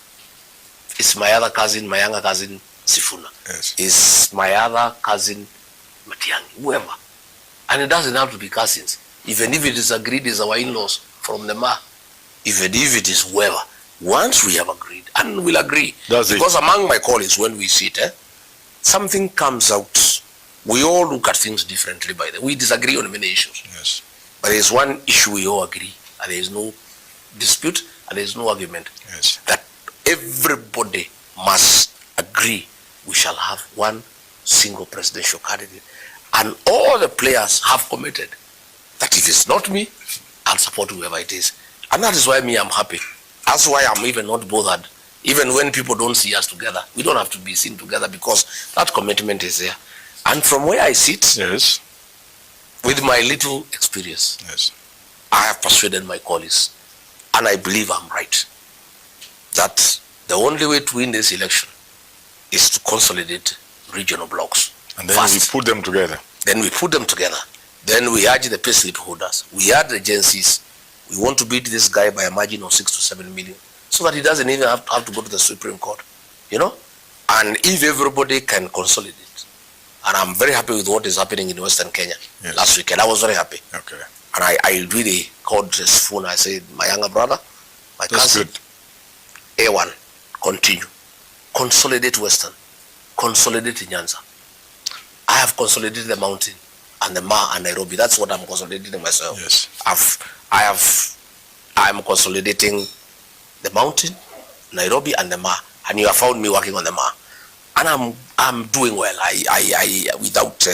It's my other cousin, my younger cousin Sifuna. Yes. It's my other cousin Matiang'i, whoever. And it doesn't have to be cousins. Even if it is agreed, it's our in-laws from the Ma. Even if it is whoever. Once we have agreed, and we'll agree. Because among my colleagues, when we sit, something comes out. We all look at things differently, by the way. We disagree on many issues. Yes. But there is one issue we all agree, and there is no dispute, and there is no argument. Yes. That everybody must agree we shall have one single presidential candidate. And all the players have committed that if it's not me, I'll support whoever it is. And that is why I'm happy. That's why I'm even not bothered. Even when people don't see us together, we don't have to be seen together because that commitment is there. And from where I sit, yes, with my little experience, yes, I have persuaded my colleagues, and I believe I'm right, that the only way to win this election is to consolidate regional blocks. And then we put them together. Then we put them together. Then we urge the payslip holders. We urge the agencies. We want to beat this guy by a margin of 6 to 7 million so that he doesn't even have to go to the Supreme Court. You know? And if everybody can consolidate, and I'm very happy with what is happening in Western Kenya. Yes. Last weekend, I was very happy. Okay. And I really called his phone. I said, my younger brother, my cousin, A1, continue. Consolidate Western. Consolidate Nyanza. I have consolidated the mountain and the Ma and Nairobi. That's what I'm consolidating myself. Yes. I'm consolidating the mountain, Nairobi and the Ma. And you have found me working on the Ma. And I'm doing well. I without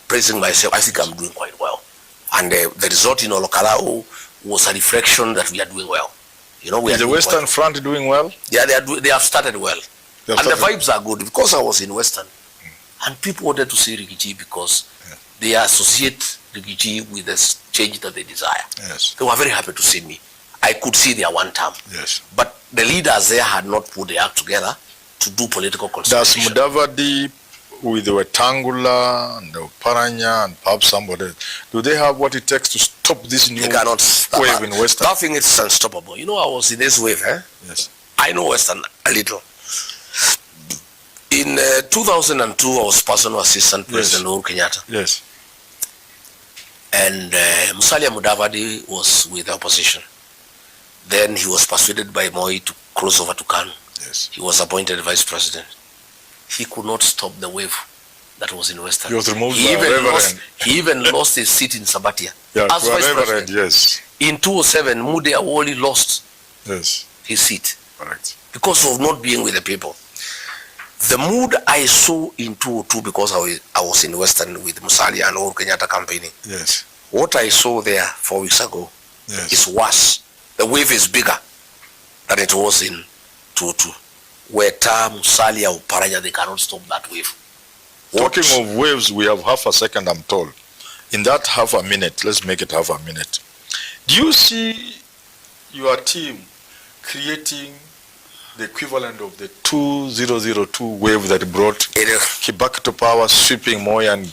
praising myself, I think I'm doing quite well. And the result in Olokalao was a reflection that we are doing well. You know, is the Western Front doing well? Yeah, they have started well. The vibes are good because I was in Western. And people wanted to see Rigiji because they associate Rigiji with the change that they desire. Yes. They were very happy to see me. I could see their one term. Yes. But the leaders there had not put the act together to do political consolidation. Does Mudavadi with the Wetangula and the Paranya and perhaps somebody, do they have what it takes to stop this new wave in Western? Nothing is unstoppable. You know, I was in this wave, Yes. I know Western a little. In 2002, I was personal assistant President Uhuru Kenyatta. Yes. And Musalia Mudavadi was with the opposition. Then he was persuaded by Moi to cross over to Kanu. Yes. He was appointed vice president. He could not stop the wave that was in Western. He was removed by Reverend. He even lost his seat in Sabatia. Yeah, as vice president. Yes. In 2007, Mude Awoli lost Yes. his seat. Correct. Because of not being with the people. The mood I saw in 2002, because I was in Western with Musalia and Uhuru Kenyatta campaigning. Yes. What I saw there 4 weeks ago is worse. The wave is bigger than it was in 2002. Where Musalia or Paranya, they cannot stop that wave. Talking of waves, we have half a second, I'm told. In that half a minute, let's make it half a minute. Do you see your team creating the equivalent of the 2002 wave that brought Kibaki to power, sweeping Moi and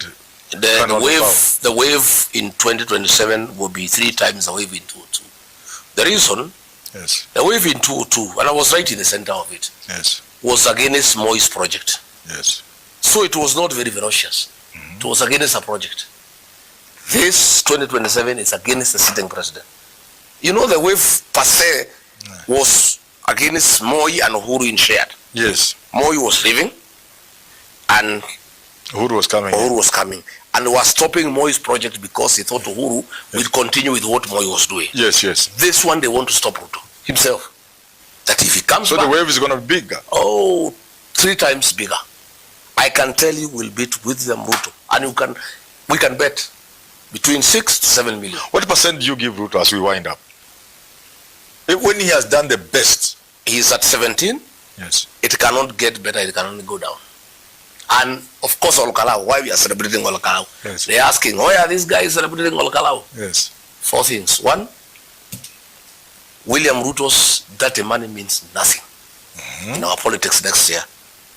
the wave in 2027 will be 3 times the wave in 2002. The reason, the wave in 2002, and I was right in the center of it, was against Moi's project. Yes. So it was not very ferocious. It was against a project. This 2027 is against the sitting president. You know, the wave per se was against Moi and Uhuru in shared. Yes. Moi was leaving and Uhuru was coming. And was stopping Moi's project because he thought Uhuru would continue with what Moi was doing. Yes. This one they want to stop Ruto himself. That if he comes back, the wave is going to be bigger. 3 times bigger. I can tell you we'll beat with them Ruto. And we can bet between 6 to 7 million. What percent do you give Ruto as we wind up? When he has done the best. He's at 17. Yes. It cannot get better. It can only go down. And of course, Olkalau. Why we are celebrating Olkalau? Yes. They're asking, why are these guys celebrating Olkalau? Yes. 4 things. 1, William Ruto's dirty money means nothing in our politics next year.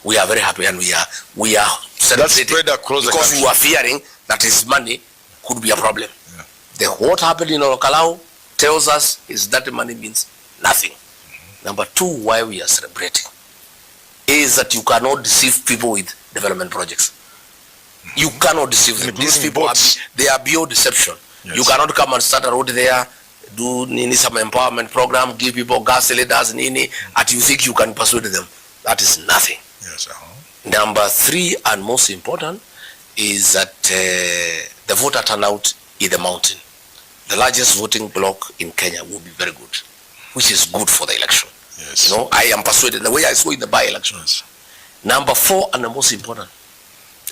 We are very happy and we are celebrating because we were fearing that his money could be a problem. Yeah. What happened in Olkalau tells us his dirty money means nothing. Number 2, why we are celebrating is that you cannot deceive people with development projects. You cannot deceive them. These people they are beyond deception. Yes. You cannot come and start a road there, do some empowerment program, give people gas cylinders, and you think you can persuade them. That is nothing. Yes. Number 3, and most important, is that the voter turnout in the mountain. The largest voting bloc in Kenya will be very good, which is good for the election. Yes. You know, I am persuaded the way I saw in the by-elections. Yes. Number 4, and the most important,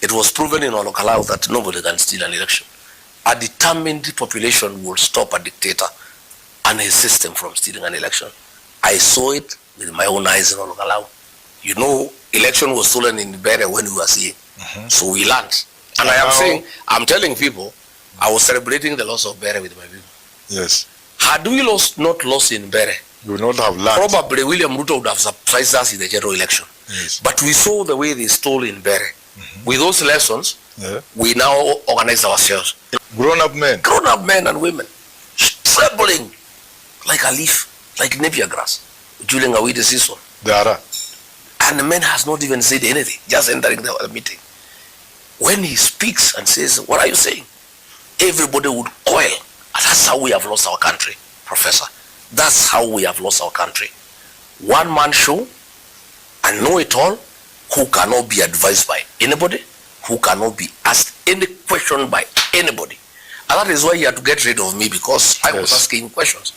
it was proven in Olkalau that nobody can steal an election. A determined population will stop a dictator and his system from stealing an election. I saw it with my own eyes in Olkalau. You know, election was stolen in Bere when we were seeing. So we learned. And I'm telling people, I was celebrating the loss of Bere with my people. Yes. Had we not lost in Bere, we would not have learned. Probably William Ruto would have surprised us in the general election. Yes. But we saw the way they stole in Bere. With those lessons, we now organize ourselves. Grown-up men and women, trembling like a leaf, like napier grass, during a winter season. And the man has not even said anything, just entering the meeting. When he speaks and says, what are you saying? Everybody would coil. And that's how we have lost our country, Professor. That's how we have lost our country. One man show and know it all, who cannot be advised by anybody, who cannot be asked any question by anybody. And that is why he had to get rid of me, because I was asking questions.